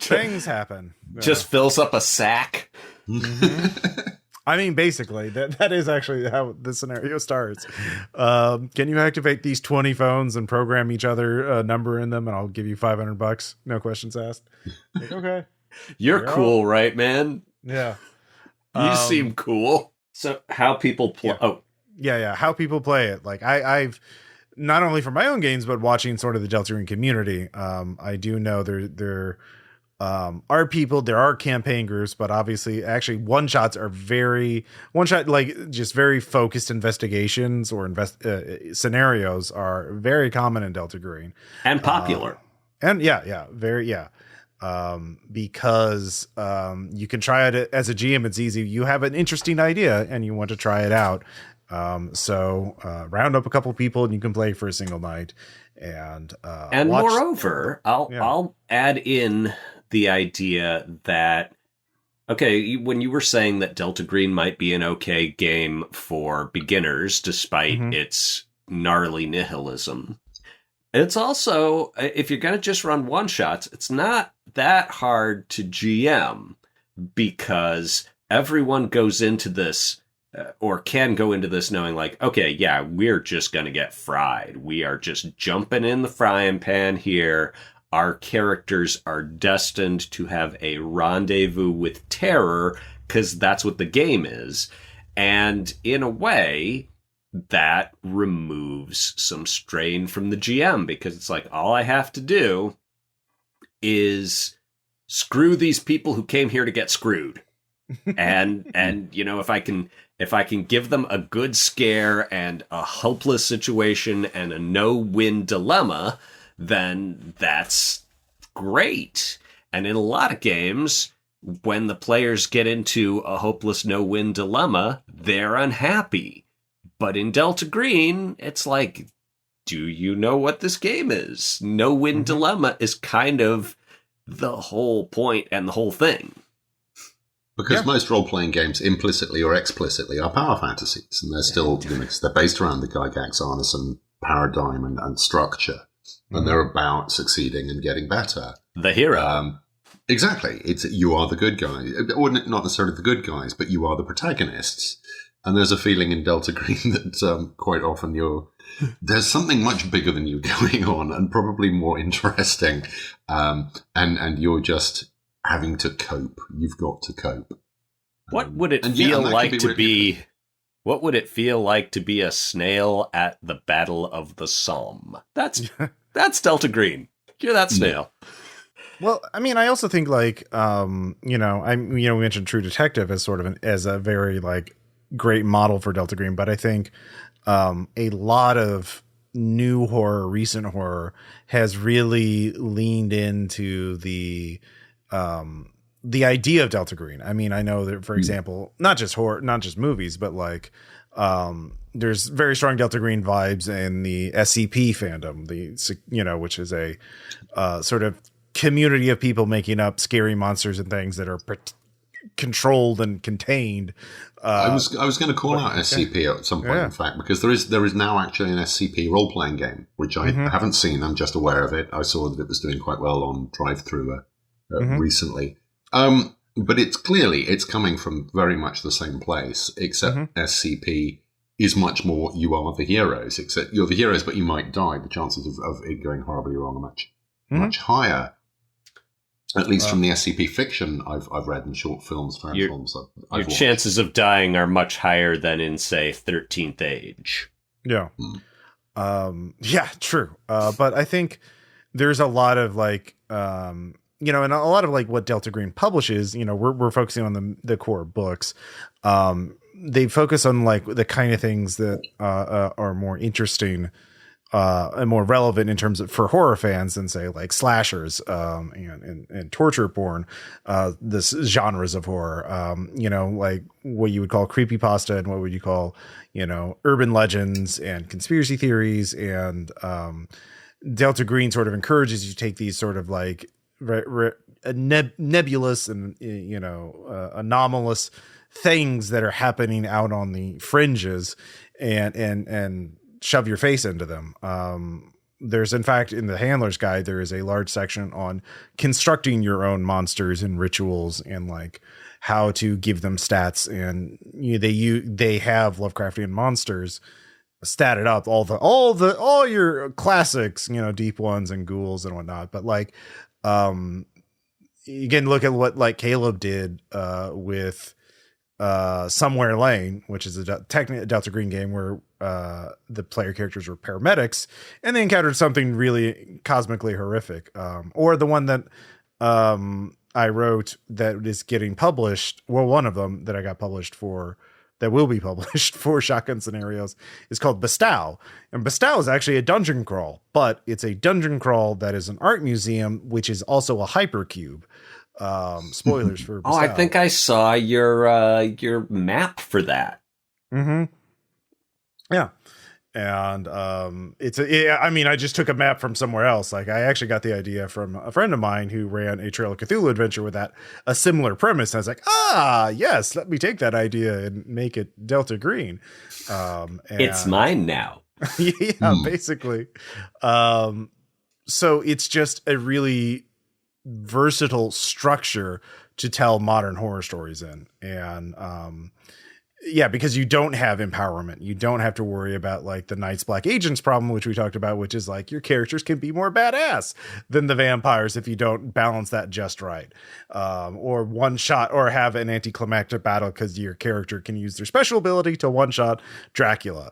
[SPEAKER 1] things happen.
[SPEAKER 2] Just fills up a sack.
[SPEAKER 1] Mm-hmm. I mean, basically, that is actually how the scenario starts. Can you activate these 20 phones and program each other number in them, and I'll give you $500? No questions asked. Like, okay.
[SPEAKER 2] You're cool, right, man?
[SPEAKER 1] Yeah.
[SPEAKER 2] You seem cool. So how people play...
[SPEAKER 1] Yeah, how people play it. Like, I've... Not only for my own games, but watching sort of the Delta Green community, I do know there are people, there are campaign groups, but obviously, actually, one-shots are like, just very focused investigations or scenarios are very common in Delta Green.
[SPEAKER 2] And popular.
[SPEAKER 1] Because you can try it as a GM. It's easy. You have an interesting idea and you want to try it out. So round up a couple people and you can play for a single night. And
[SPEAKER 2] moreover, I'll add in the idea that, okay, when you were saying that Delta Green might be an okay game for beginners, despite its gnarly nihilism, it's also, if you're going to just run one-shots, it's not that hard to GM, because everyone goes into this, or can go into this knowing like, okay, yeah, we're just going to get fried. We are just jumping in the frying pan here. Our characters are destined to have a rendezvous with terror, because that's what the game is. And in a way, that removes some strain from the GM, because it's like, all I have to do is screw these people who came here to get screwed. and if I can give them a good scare and a hopeless situation and a no-win dilemma, then that's great. And in a lot of games, when the players get into a hopeless no-win dilemma, they're unhappy. But in Delta Green, it's like, do you know what this game is? No-win dilemma is kind of the whole point and the whole thing.
[SPEAKER 3] Because most role-playing games, implicitly or explicitly, are power fantasies, and they're still, they're based around the Gygax Arneson paradigm and structure, and they're about succeeding and getting better.
[SPEAKER 2] The hero.
[SPEAKER 3] Exactly. You are the good guy, or not necessarily the good guys, but you are the protagonists. And there's a feeling in Delta Green that quite often there's something much bigger than you going on, and probably more interesting, and you're just having to cope. You've got to cope.
[SPEAKER 2] What would it feel like to be? What would it feel like to be a snail at the Battle of the Somme? That's Delta Green. You're that snail.
[SPEAKER 1] Well, I mean, I also think like we mentioned True Detective as sort of as a very like great model for Delta Green, but I think a lot of new horror, recent horror, has really leaned into the the idea of Delta Green. I mean, I know that, for example, not just horror, not just movies, but like there's very strong Delta Green vibes in the SCP fandom, which is a sort of community of people making up scary monsters and things that are controlled and contained.
[SPEAKER 3] I was going to call out SCP at some point, in fact, because there is now actually an SCP role playing game, which I haven't seen. I'm just aware of it. I saw that it was doing quite well on Drive-Thru recently. But it's coming from very much the same place, except SCP is much more you are the heroes. Except you're the heroes, but you might die. The chances of it going horribly wrong are much higher. At least from the SCP fiction I've read in short films, fan films.
[SPEAKER 2] Your chances of dying are much higher than in, say, 13th Age.
[SPEAKER 1] Yeah. Yeah, true. But I think there's a lot of like, and a lot of like what Delta Green publishes, we're focusing on the core books. They focus on like the kind of things that are more interesting and more relevant in terms of for horror fans than say like slashers and torture porn, this genres of horror, like what you would call creepypasta and what would you call, urban legends and conspiracy theories. And Delta Green sort of encourages you to take these sort of like nebulous and, anomalous things that are happening out on the fringes and shove your face into them. There's, in fact, in the Handler's Guide, there is a large section on constructing your own monsters and rituals and like how to give them stats. And they have Lovecraftian monsters statted up, all your classics, deep ones and ghouls and whatnot. But like, you can look at what like Caleb did with Somewhere Lane, which is technically a Delta Green game where the player characters were paramedics and they encountered something really cosmically horrific. Or the one that I wrote that is getting published. Well, one of them that I got published for, that will be published for Shotgun Scenarios, is called Bestow. And Bestow is actually a dungeon crawl, but it's a dungeon crawl that is an art museum, which is also a hypercube. Spoilers for Bestow.
[SPEAKER 2] I think I saw your map for that.
[SPEAKER 1] Yeah. And I just took a map from somewhere else. Like I actually got the idea from a friend of mine who ran a Trail of Cthulhu adventure with a similar premise. And I was like, yes, let me take that idea and make it Delta Green.
[SPEAKER 2] It's mine now.
[SPEAKER 1] Yeah, basically. So it's just a really versatile structure to tell modern horror stories in. And because you don't have empowerment. You don't have to worry about like the Night's Black Agents problem, which we talked about, which is like your characters can be more badass than the vampires if you don't balance that just right. Or one shot or have an anticlimactic battle because your character can use their special ability to one shot Dracula,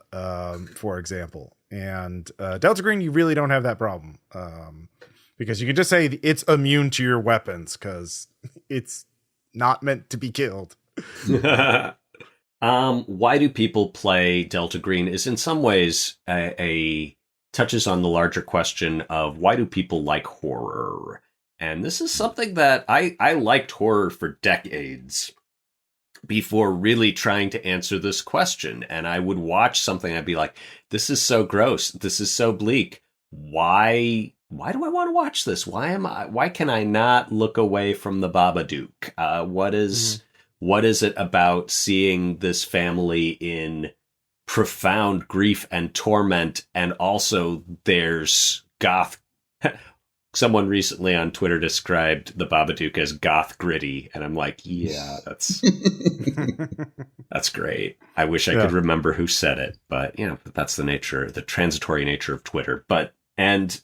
[SPEAKER 1] for example. And Delta Green, you really don't have that problem. Because you can just say it's immune to your weapons because it's not meant to be killed.
[SPEAKER 2] Why do people play Delta Green is in some ways a touches on the larger question of why do people like horror? And this is something that I liked horror for decades before really trying to answer this question. And I would watch something, I'd be like, this is so gross. This is so bleak. Why do I want to watch this? Why can I not look away from the Babadook? What is it about seeing this family in profound grief and torment? And also there's goth. Someone recently on Twitter described the Babadook as goth gritty. And I'm like, yeah, that's great. I wish I could remember who said it, but that's the transitory nature of Twitter. And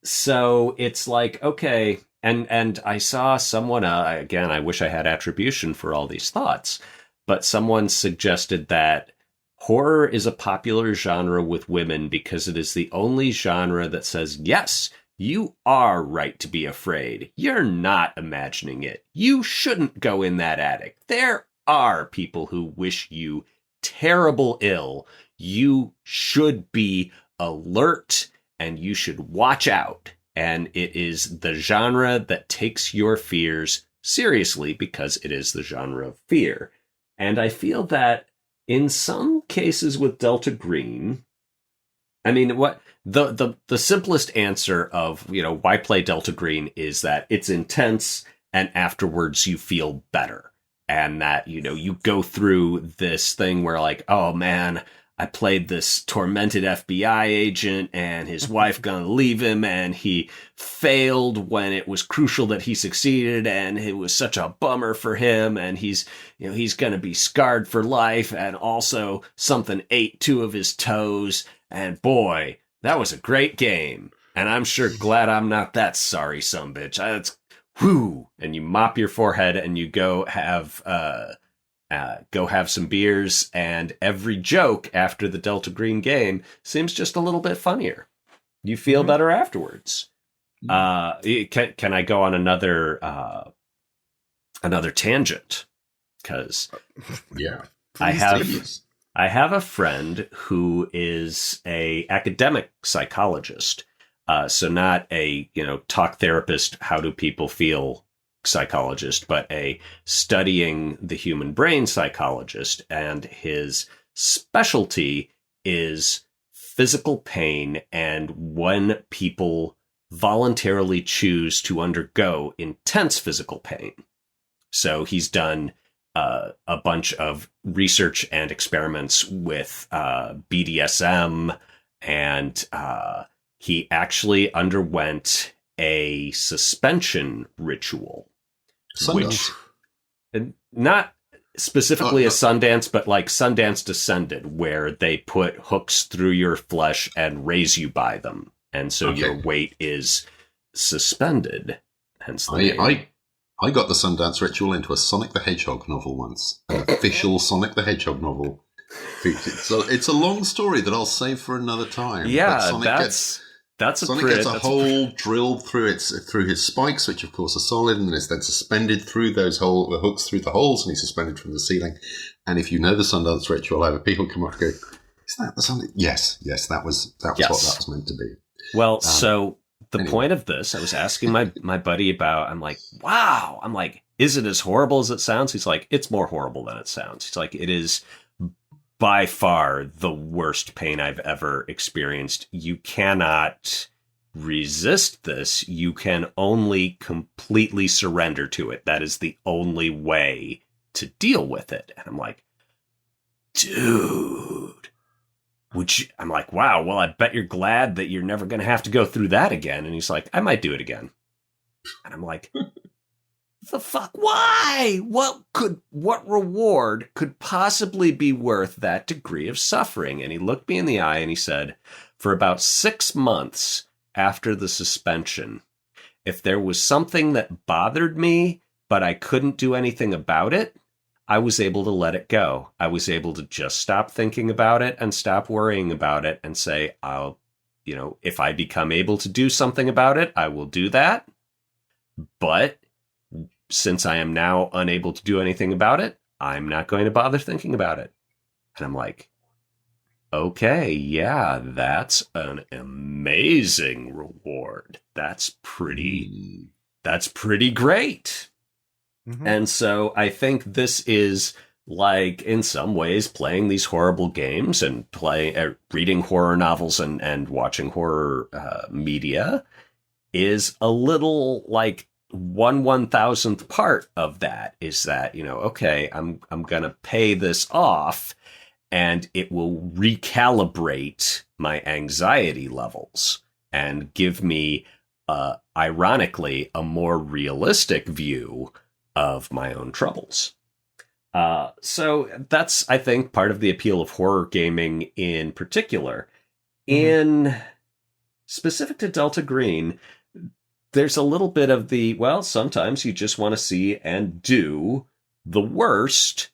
[SPEAKER 2] so it's like, okay. And I saw someone, again, I wish I had attribution for all these thoughts, but someone suggested that horror is a popular genre with women because it is the only genre that says, yes, you are right to be afraid. You're not imagining it. You shouldn't go in that attic. There are people who wish you terrible ill. You should be alert and you should watch out. And it is the genre that takes your fears seriously because it is the genre of fear. And I feel that in some cases with Delta Green, I mean, what the simplest answer of, why play Delta Green is that it's intense and afterwards you feel better. And that, you go through this thing where like, oh man, I played this tormented FBI agent and his wife gonna leave him and he failed when it was crucial that he succeeded and it was such a bummer for him and he's gonna be scarred for life and also something ate 2 of his toes and boy, that was a great game. And I'm sure glad I'm not that sorry sumbitch. That's whoo, and you mop your forehead and you go have some beers, and every joke after the Delta Green game seems just a little bit funnier. You feel better afterwards. Can I go on another tangent? Because I have a friend who is a academic psychologist. So not a, talk therapist, how do people feel psychologist, but a studying the human brain psychologist. And his specialty is physical pain and when people voluntarily choose to undergo intense physical pain. So he's done a bunch of research and experiments with BDSM, and he actually underwent a suspension ritual, which, and not specifically a Sundance, but like Sundance Descended, where they put hooks through your flesh and raise you by them. And so your weight is suspended. Hence the name.
[SPEAKER 3] I got the Sundance ritual into a Sonic the Hedgehog novel once, an official Sonic the Hedgehog novel. So it's a long story that I'll save for another time.
[SPEAKER 2] Yeah, Sonic
[SPEAKER 3] gets a hole drilled through his spikes, which of course are solid, and is then suspended through the hooks through the holes, and he's suspended from the ceiling. And if you know the Sundance ritual, I have people come up and go, "Is that the Sundance?" Yes, that was what that was meant to be.
[SPEAKER 2] Well, so the point of this, I was asking my buddy about. I'm like, wow. I'm like, is it as horrible as it sounds? He's like, it's more horrible than it sounds. He's like, it is by far the worst pain I've ever experienced. You cannot resist this. You can only completely surrender to it. That is the only way to deal with it. And I'm like, dude, I'm like, wow, well, I bet you're glad that you're never going to have to go through that again. And he's like, I might do it again. And I'm like, the fuck? Why? What reward could possibly be worth that degree of suffering? And he looked me in the eye and he said, for about 6 months after the suspension, if there was something that bothered me, but I couldn't do anything about it, I was able to let it go. I was able to just stop thinking about it and stop worrying about it and say, if I become able to do something about it, I will do that. But since I am now unable to do anything about it, I'm not going to bother thinking about it. And I'm like, okay, yeah, that's an amazing reward. That's pretty great. Mm-hmm. And so I think this is like, in some ways, playing these horrible games and reading horror novels and watching horror media is a little like 1/1000th part of that. Is that, okay, I'm gonna pay this off, and it will recalibrate my anxiety levels and give me, ironically, a more realistic view of my own troubles. So that's, I think, part of the appeal of horror gaming in particular. Mm-hmm. In specific to Delta Green, there's a little bit of sometimes you just want to see and do the worst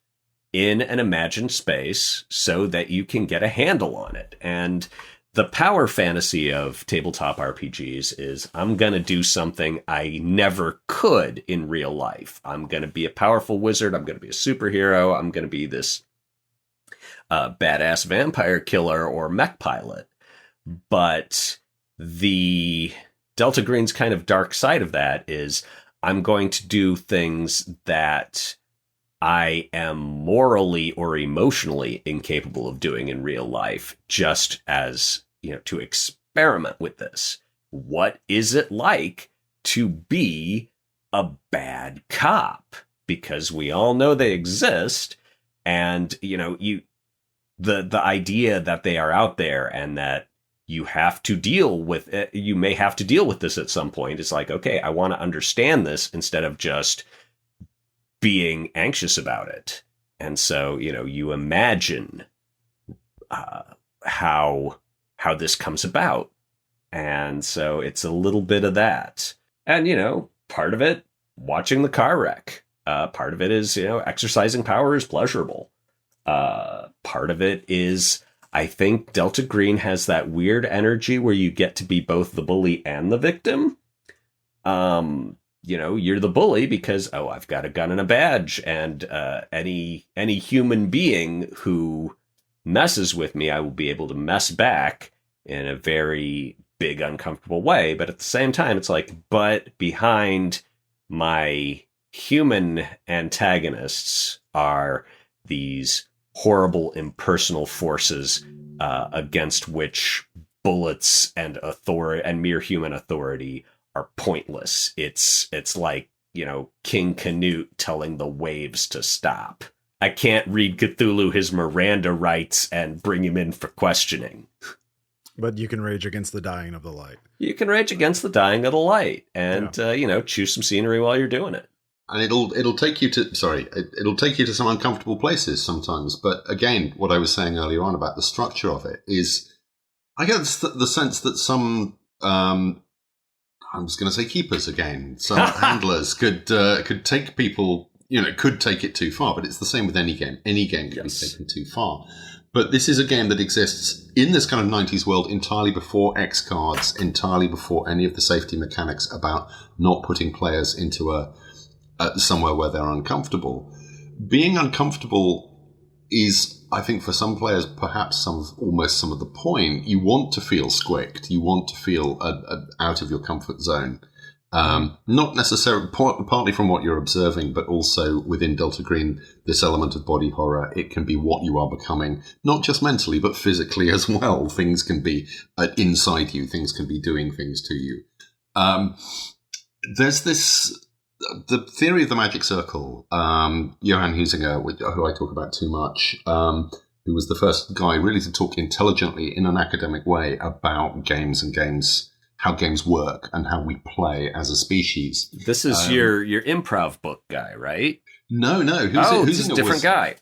[SPEAKER 2] in an imagined space so that you can get a handle on it. And the power fantasy of tabletop RPGs is, I'm going to do something I never could in real life. I'm going to be a powerful wizard. I'm going to be a superhero. I'm going to be this badass vampire killer or mech pilot. But the Delta Green's kind of dark side of that is, I'm going to do things that I am morally or emotionally incapable of doing in real life, just as, to experiment with this. What is it like to be a bad cop? Because we all know they exist, and, the idea that they are out there and that you have to deal with it, you may have to deal with this at some point. It's like, okay, I want to understand this instead of just being anxious about it. And so, you imagine how this comes about. And so it's a little bit of that. And, part of it, watching the car wreck. Part of it is, exercising power is pleasurable. Part of it is, I think Delta Green has that weird energy where you get to be both the bully and the victim. You're the bully because, I've got a gun and a badge, and any human being who messes with me, I will be able to mess back in a very big, uncomfortable way. But at the same time, it's like, but behind my human antagonists are these horrible, impersonal forces against which bullets and authority and mere human authority are pointless. It's like, King Canute telling the waves to stop. I can't read Cthulhu his Miranda rights and bring him in for questioning.
[SPEAKER 1] But you can rage against the dying of the light.
[SPEAKER 2] You can rage against the dying of the light and, choose some scenery while you're doing it.
[SPEAKER 3] And it'll take you to some uncomfortable places sometimes. But again, what I was saying earlier on about the structure of it is, I get the sense that some, I'm just going to say keepers again, some handlers could take people, could take it too far. But it's the same with any game. Any game can be taken too far. But this is a game that exists in this kind of 90s world entirely before X cards, entirely before any of the safety mechanics about not putting players into somewhere where they're uncomfortable. Being uncomfortable is, I think, for some players, perhaps almost some of the point. You want to feel squicked. You want to feel out of your comfort zone. Not necessarily, partly from what you're observing, but also within Delta Green, this element of body horror. It can be what you are becoming, not just mentally, but physically as well. Things can be inside you. Things can be doing things to you. There's the theory of the magic circle. Johann Huizinga, who I talk about too much, who was the first guy really to talk intelligently in an academic way about games and how games work and how we play as a species.
[SPEAKER 2] This is your improv book guy, right?
[SPEAKER 3] No.
[SPEAKER 2] Who's a different guy?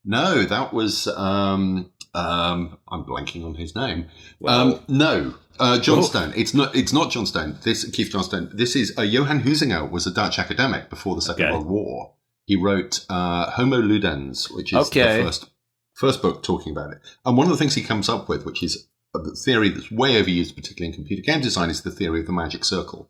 [SPEAKER 3] No, that was I'm blanking on his name.
[SPEAKER 2] Well,
[SPEAKER 3] no. John Stone. It's not John Stone. Keith John Stone. This is Johann Huizinga was a Dutch academic before the Second World War. He wrote Homo Ludens, which is the first book talking about it. And one of the things he comes up with, which is the theory that's way overused, particularly in computer game design, is the theory of the magic circle,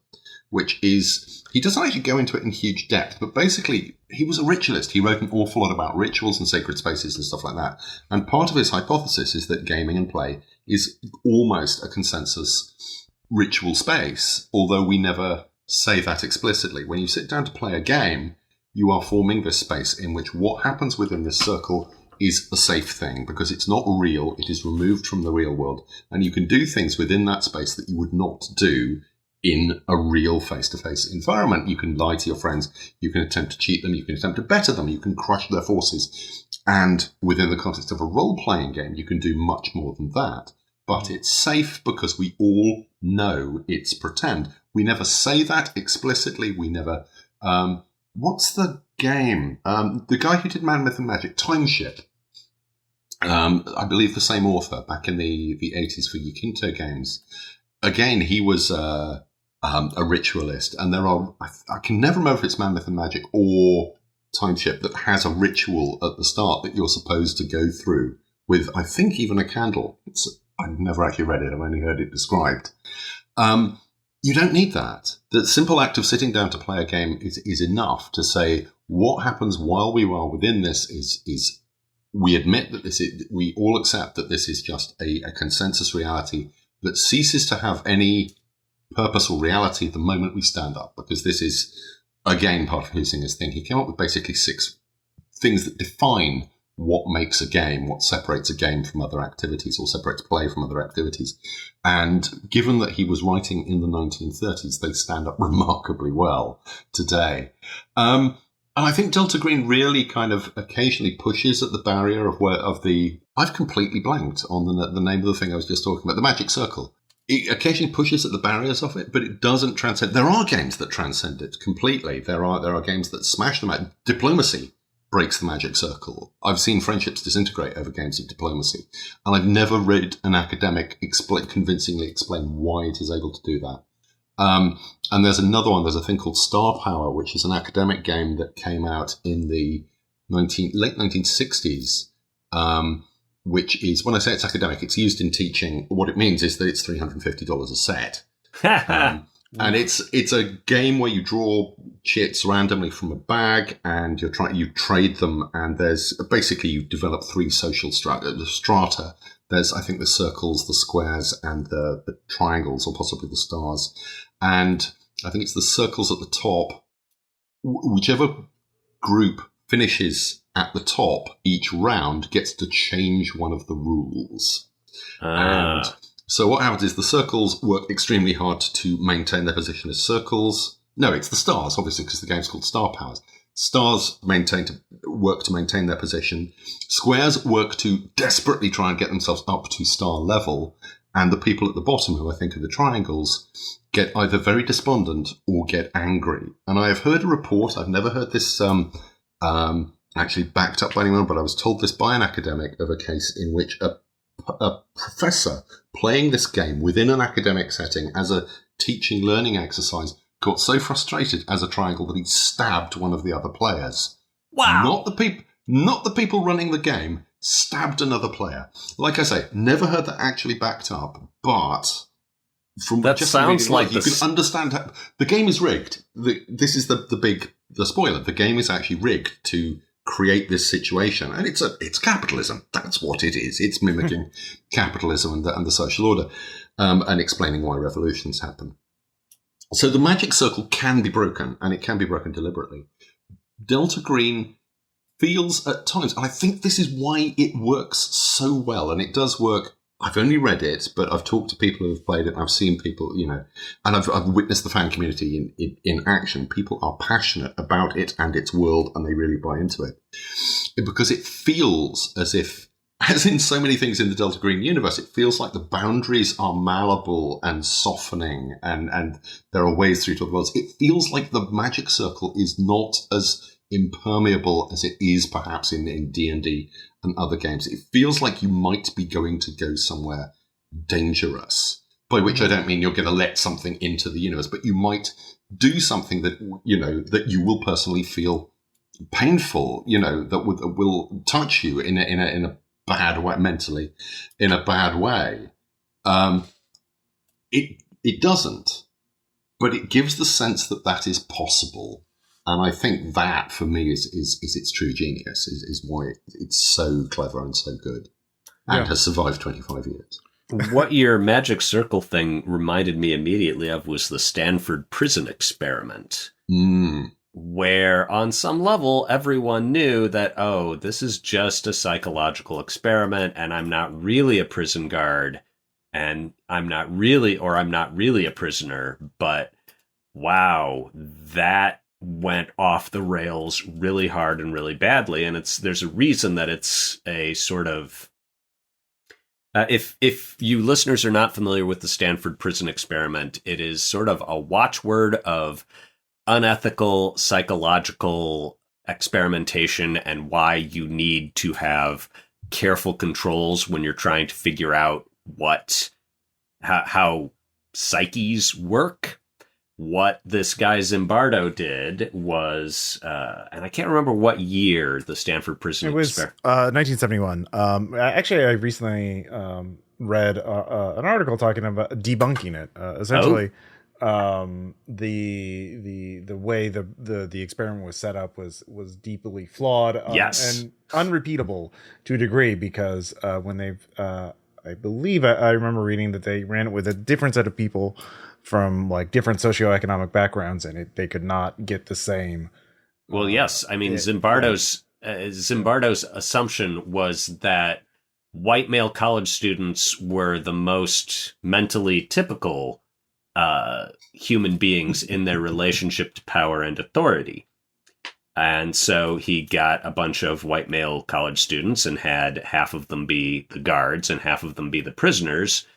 [SPEAKER 3] which is, he doesn't actually go into it in huge depth, but basically he was a ritualist. He wrote an awful lot about rituals and sacred spaces and stuff like that. And part of his hypothesis is that gaming and play is almost a consensus ritual space, although we never say that explicitly. When you sit down to play a game, you are forming this space in which what happens within this circle is a safe thing, because it's not real, it is removed from the real world, and you can do things within that space that you would not do in a real face-to-face environment. You can lie to your friends, you can attempt to cheat them, you can attempt to better them, you can crush their forces, and within the context of a role-playing game, you can do much more than that. But it's safe because we all know it's pretend. We never say that explicitly, we never... what's the game? The guy who did Man, Myth and Magic, Time Ship. I believe the same author back in the 80s for Yukinto games. Again, he was a ritualist, and there are, I can never remember if it's Man, Myth and Magic or Time Ship that has a ritual at the start that you're supposed to go through with, I think, even a candle. I've never actually read it, I've only heard it described. You don't need that. The simple act of sitting down to play a game is enough to say what happens while we are within this is we admit that we all accept that this is just a consensus reality that ceases to have any purpose or reality the moment we stand up, because this is again, part of Huizinga's thing, he came up with basically 6 things that define what makes a game, what separates a game from other activities or separates play from other activities. And given that he was writing in the 1930s, they stand up remarkably well today. And I think Delta Green really kind of occasionally pushes at the barrier of the, I've completely blanked on the name of the thing I was just talking about, the magic circle. It occasionally pushes at the barriers of it, but it doesn't transcend. There are games that transcend it completely. There are games that smash them out. Diplomacy breaks the magic circle. I've seen friendships disintegrate over games of diplomacy, and I've never read an academic convincingly explain why it is able to do that. And there's another one. There's a thing called Star Power, which is an academic game that came out in the late 1960s, which is, when I say it's academic, it's used in teaching. What it means is that it's $350 a set. And it's a game where you draw chits randomly from a bag, and you trade them, and there's basically you develop 3 social strata. There's, I think, the circles, the squares, and the triangles, or possibly the stars. And I think it's the circles at the top. Whichever group finishes at the top each round gets to change one of the rules. And so what happens is the circles work extremely hard to maintain their position as circles. No, it's the stars, obviously, because the game's called Star Powers. Stars work to maintain their position. Squares work to desperately try and get themselves up to star level. And the people at the bottom, who I think are the triangles, get either very despondent or get angry. And I have heard a report, I've never heard this actually backed up by anyone, but I was told this by an academic, of a case in which a professor playing this game within an academic setting as a teaching learning exercise got so frustrated as a triangle that he stabbed one of the other players.
[SPEAKER 2] Wow.
[SPEAKER 3] Not the people running the game, stabbed another player. Like I say, never heard that actually backed up, but from
[SPEAKER 2] that
[SPEAKER 3] just
[SPEAKER 2] sounds like
[SPEAKER 3] you can understand how the game is rigged. This is the spoiler. The game is actually rigged to create this situation, and it's capitalism. That's what it is. It's mimicking capitalism and the social order, and explaining why revolutions happen. So the magic circle can be broken, and it can be broken deliberately. Delta Green feels at times, and I think this is why it works so well, and it does work. I've only read it, but I've talked to people who have played it. I've seen people, and I've witnessed the fan community in action. People are passionate about it and its world, and they really buy into it. Because it feels as if, as in so many things in the Delta Green universe, it feels like the boundaries are malleable and softening, and there are ways through to the worlds. It feels like the magic circle is not as impermeable as it is perhaps in D&D and other games. It feels like you might be going to go somewhere dangerous, by which I don't mean you're going to let something into the universe, but you might do something that, that you will personally feel painful, that will touch you in a bad way, mentally, in a bad way. It doesn't, but it gives the sense that is possible. And I think that, for me, is its true genius, is why it's so clever and so good, and has survived 25 years.
[SPEAKER 2] What your magic circle thing reminded me immediately of was the Stanford prison experiment, where on some level everyone knew that, oh, this is just a psychological experiment, and I'm not really a prison guard, and I'm not really a prisoner, but wow, that went off the rails really hard and really badly, and there's a reason that it's a sort of if you listeners are not familiar with the Stanford prison experiment, it is sort of a watchword of unethical psychological experimentation and why you need to have careful controls when you're trying to figure out how psyches work. What this guy Zimbardo did was, and I can't remember what year the Stanford prison experiment.
[SPEAKER 1] 1971. Actually, I recently read an article talking about debunking it. Essentially, the way the experiment was set up was deeply flawed,
[SPEAKER 2] yes,
[SPEAKER 1] and unrepeatable to a degree, because when they've I believe I remember reading that they ran it with a different set of people from like different socioeconomic backgrounds, and they could not get the same.
[SPEAKER 2] Well, yes. I mean, Zimbardo's assumption was that white male college students were the most mentally typical human beings in their relationship to power and authority. And so he got a bunch of white male college students and had half of them be the guards and half of them be the prisoners.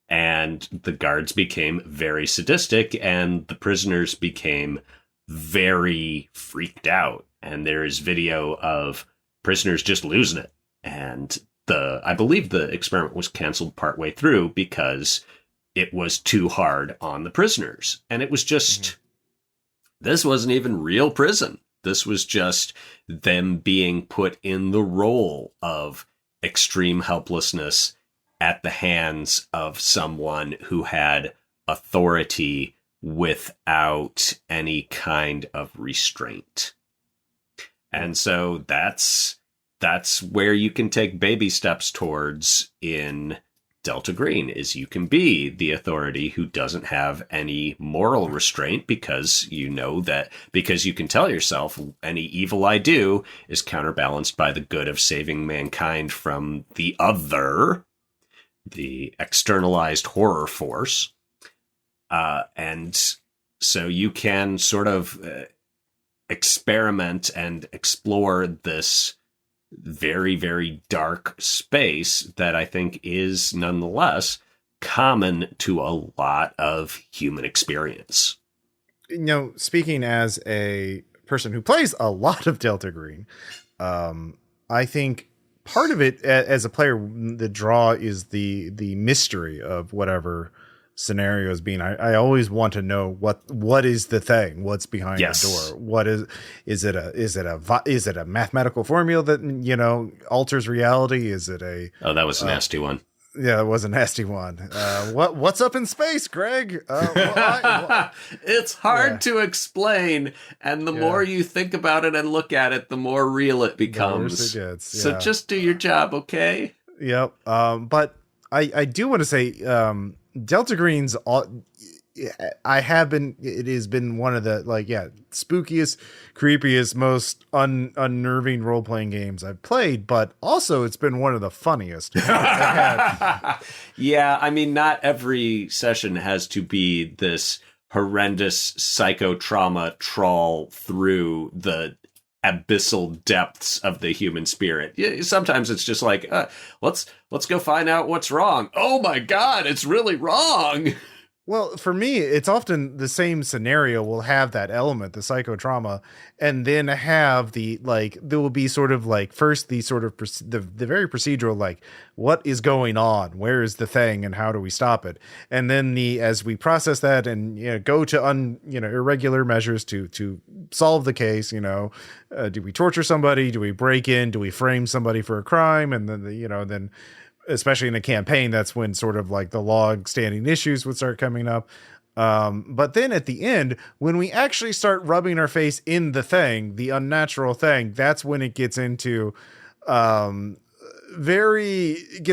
[SPEAKER 2] And the guards became very sadistic and the prisoners became very freaked out. And there is video of prisoners just losing it. And I believe the experiment was canceled partway through because it was too hard on the prisoners. And it was just, this wasn't even real prison. This was just them being put in the role of extreme helplessness at the hands of someone who had authority without any kind of restraint. And so that's where you can take baby steps towards in Delta Green, is you can be the authority who doesn't have any moral restraint because you know that, because you can tell yourself any evil I do is counterbalanced by the good of saving mankind from the other, the externalized horror force. And so you can sort of experiment and explore this very, very dark space that I think is nonetheless common to a lot of human experience.
[SPEAKER 1] You know, speaking as a person who plays a lot of Delta Green, I think part of it as a player, the draw is the mystery of whatever scenarios being. I always want to know what is the thing, what's behind the door, what is it a mathematical formula that, you know, alters reality? Is it
[SPEAKER 2] that was a nasty one.
[SPEAKER 1] Yeah, it was a nasty one. What's up in space, Greg?
[SPEAKER 2] It's hard to explain, and the more you think about it and look at it, the more real it becomes.
[SPEAKER 1] The worse it gets. Yeah.
[SPEAKER 2] So just do your job, okay?
[SPEAKER 1] Yep. But I do want to say, Delta Green's it has been one of the spookiest, creepiest, most unnerving role-playing games I've played, but also it's been one of the funniest I've had.
[SPEAKER 2] Yeah, I mean, not every session has to be this horrendous psychotrauma trawl through the abyssal depths of the human spirit. Yeah, sometimes it's just like, let's go find out what's wrong. Oh my God, it's really wrong.
[SPEAKER 1] Well, for me, it's often the same scenario will have that element, the psychotrauma, and then have there will be sort of like first the sort of the very procedural, like what is going on, where is the thing, and how do we stop it, and then as we process that and go to irregular measures to solve the case. Do we torture somebody? Do we break in? Do we frame somebody for a crime? And then then. Especially in a campaign, that's when sort of like the log standing issues would start coming up. But then at the end, when we actually start rubbing our face in the thing, the unnatural thing, that's when it gets into gets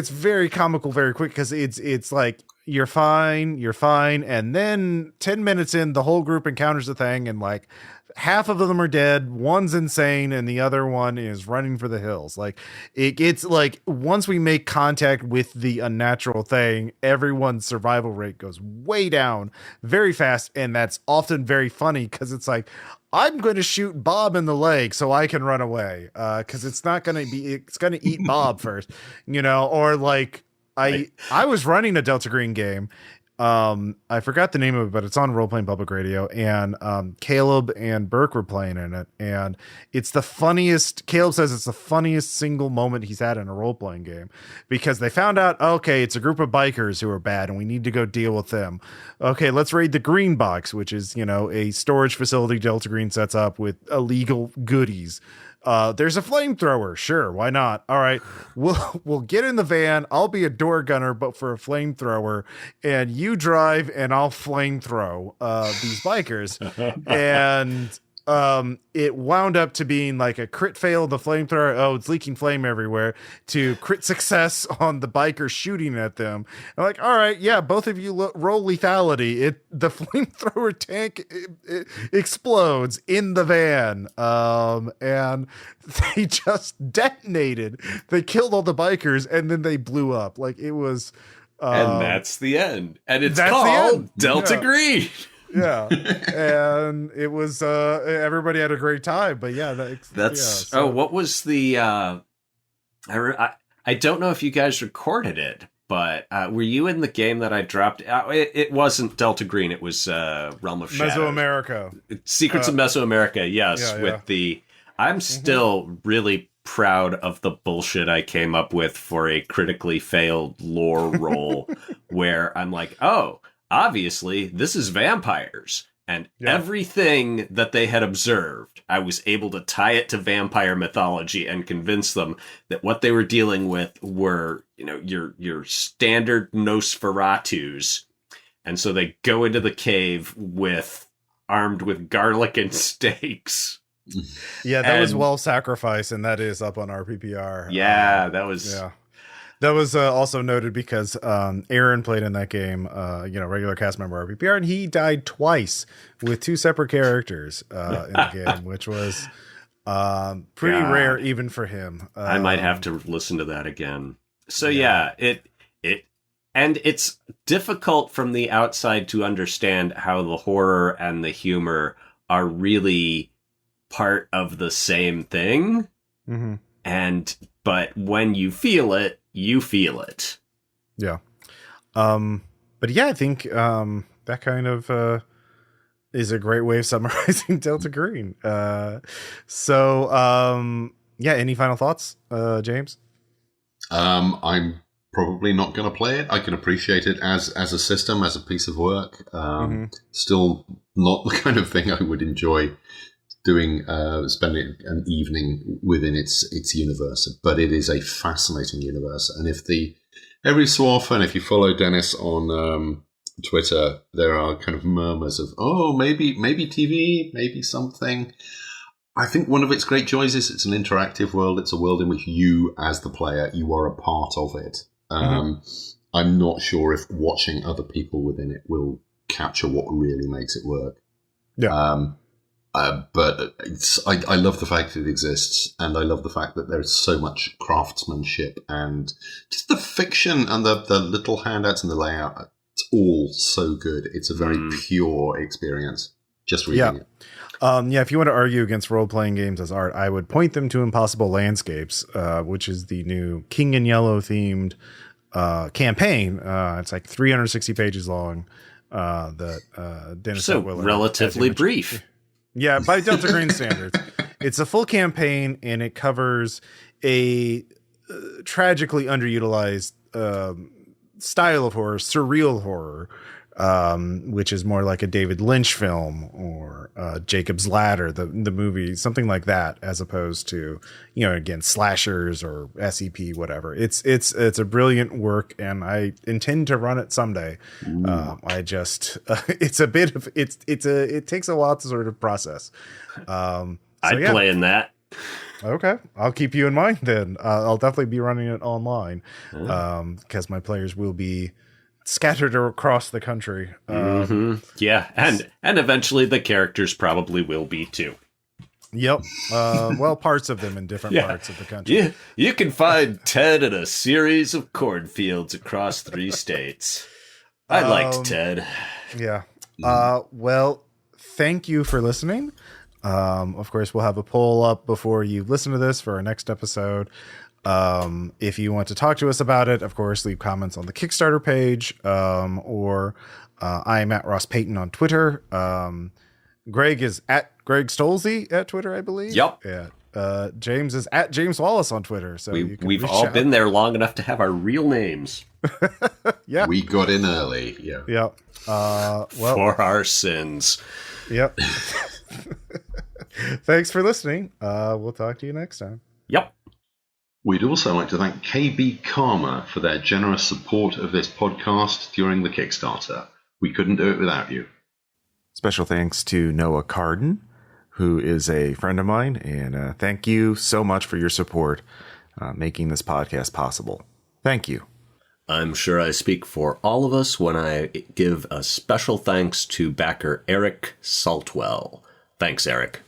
[SPEAKER 1] very comical very quick, because it's like you're fine, and then 10 minutes in, the whole group encounters the thing, and like half of them are dead, one's insane, and the other one is running for the hills. Like, it gets like, once we make contact with the unnatural thing, everyone's survival rate goes way down very fast, and that's often very funny, because it's like, I'm going to shoot Bob in the leg so I can run away, because it's going to eat Bob first, or like, I was running a Delta Green game. I forgot the name of it, but it's on Role Playing Public Radio, and Caleb and Burke were playing in it, and it's the funniest. Caleb says it's the funniest single moment he's had in a role playing game, because they found out, okay, it's a group of bikers who are bad and we need to go deal with them. Okay, let's raid the Green Box, which is a storage facility Delta Green sets up with illegal goodies. There's a flamethrower. Sure, why not? All right, we'll get in the van. I'll be a door gunner, but for a flamethrower, and you drive, and I'll flamethrow these bikers. And it wound up to being like a crit fail, the flamethrower, oh, it's leaking flame everywhere, to crit success on the biker shooting at them. I'm like, all right, yeah, both of you roll lethality. The flamethrower tank it explodes in the van, and they just detonated. They killed all the bikers, and then they blew up. Like, it was...
[SPEAKER 2] and that's the end. And it's called Delta Green.
[SPEAKER 1] Yeah, and it was everybody had a great time, but
[SPEAKER 2] what was the I don't know if you guys recorded it, but were you in the game that I dropped? It wasn't Delta Green, it was Realm of Shadows.
[SPEAKER 1] Mesoamerica.
[SPEAKER 2] Secrets of Mesoamerica, yes, with the I'm still really proud of the bullshit I came up with for a critically failed lore roll where I'm like, oh, obviously, this is vampires. And everything that they had observed, I was able to tie it to vampire mythology and convince them that what they were dealing with were, your standard Nosferatus. And so they go into the cave armed with garlic and stakes.
[SPEAKER 1] Yeah, that was well sacrificed, and that is up on our PPR.
[SPEAKER 2] Yeah, that was...
[SPEAKER 1] Yeah. That was also noted because Aaron played in that game, regular cast member of RPPR, and he died twice with two separate characters in the game, which was pretty rare even for him.
[SPEAKER 2] I might have to listen to that again. So and it's difficult from the outside to understand how the horror and the humor are really part of the same thing. Mm-hmm. But when you feel it, you feel it.
[SPEAKER 1] Yeah. But yeah, I think that kind of is a great way of summarizing Delta Green. Any final thoughts, James?
[SPEAKER 3] I'm probably not going to play it. I can appreciate it as a system, as a piece of work. Still not the kind of thing I would enjoy doing, spending an evening within its universe, but it is a fascinating universe. And every so often, if you follow Dennis on Twitter, there are kind of murmurs of, maybe TV, maybe something. I think one of its great joys is it's an interactive world. It's a world in which you, as the player, you are a part of it. I'm not sure if watching other people within it will capture what really makes it work.
[SPEAKER 1] Yeah.
[SPEAKER 3] But I love the fact that it exists, and I love the fact that there's so much craftsmanship and just the fiction and the little handouts and the layout. It's all so good. It's a very pure experience. Just reading it.
[SPEAKER 1] If you want to argue against role-playing games as art, I would point them to Impossible Landscapes, which is the new King in Yellow themed campaign. It's like 360 pages long. That Dennis Atwiller
[SPEAKER 2] relatively brief.
[SPEAKER 1] Yeah, by Delta Green standards. It's a full campaign, and it covers a tragically underutilized style of horror, surreal horror, which is more like a David Lynch film or Jacob's Ladder, the movie, something like that, as opposed to, again, slashers or SCP, whatever. It's a brilliant work, and I intend to run it someday. It takes a while to sort of process.
[SPEAKER 2] I'd play in that.
[SPEAKER 1] Okay, I'll keep you in mind then. I'll definitely be running it online because my players will be scattered across the country.
[SPEAKER 2] Yeah, and eventually the characters probably will be too.
[SPEAKER 1] Yep. Parts of them in different parts of the country.
[SPEAKER 2] You can find Ted in a series of cornfields across 3 states. I liked Ted.
[SPEAKER 1] Yeah. Thank you for listening. Of course, we'll have a poll up before you listen to this for our next episode. If you want to talk to us about it, of course, leave comments on the Kickstarter page, or I'm at Ross Payton on Twitter. Greg is at Greg Stolze at Twitter, I believe.
[SPEAKER 2] Yep.
[SPEAKER 1] Yeah. James is at James Wallace on Twitter. So
[SPEAKER 2] we've all been there long enough to have our real names.
[SPEAKER 1] Yeah.
[SPEAKER 3] We got in early. Yeah.
[SPEAKER 1] Yep.
[SPEAKER 2] For our sins.
[SPEAKER 1] Yep. Thanks for listening. We'll talk to you next time.
[SPEAKER 2] Yep.
[SPEAKER 3] We'd also like to thank KB Karma for their generous support of this podcast during the Kickstarter. We couldn't do it without you.
[SPEAKER 1] Special thanks to Noah Carden, who is a friend of mine. And thank you so much for your support making this podcast possible. Thank you.
[SPEAKER 2] I'm sure I speak for all of us when I give a special thanks to backer Eric Saltwell. Thanks, Eric.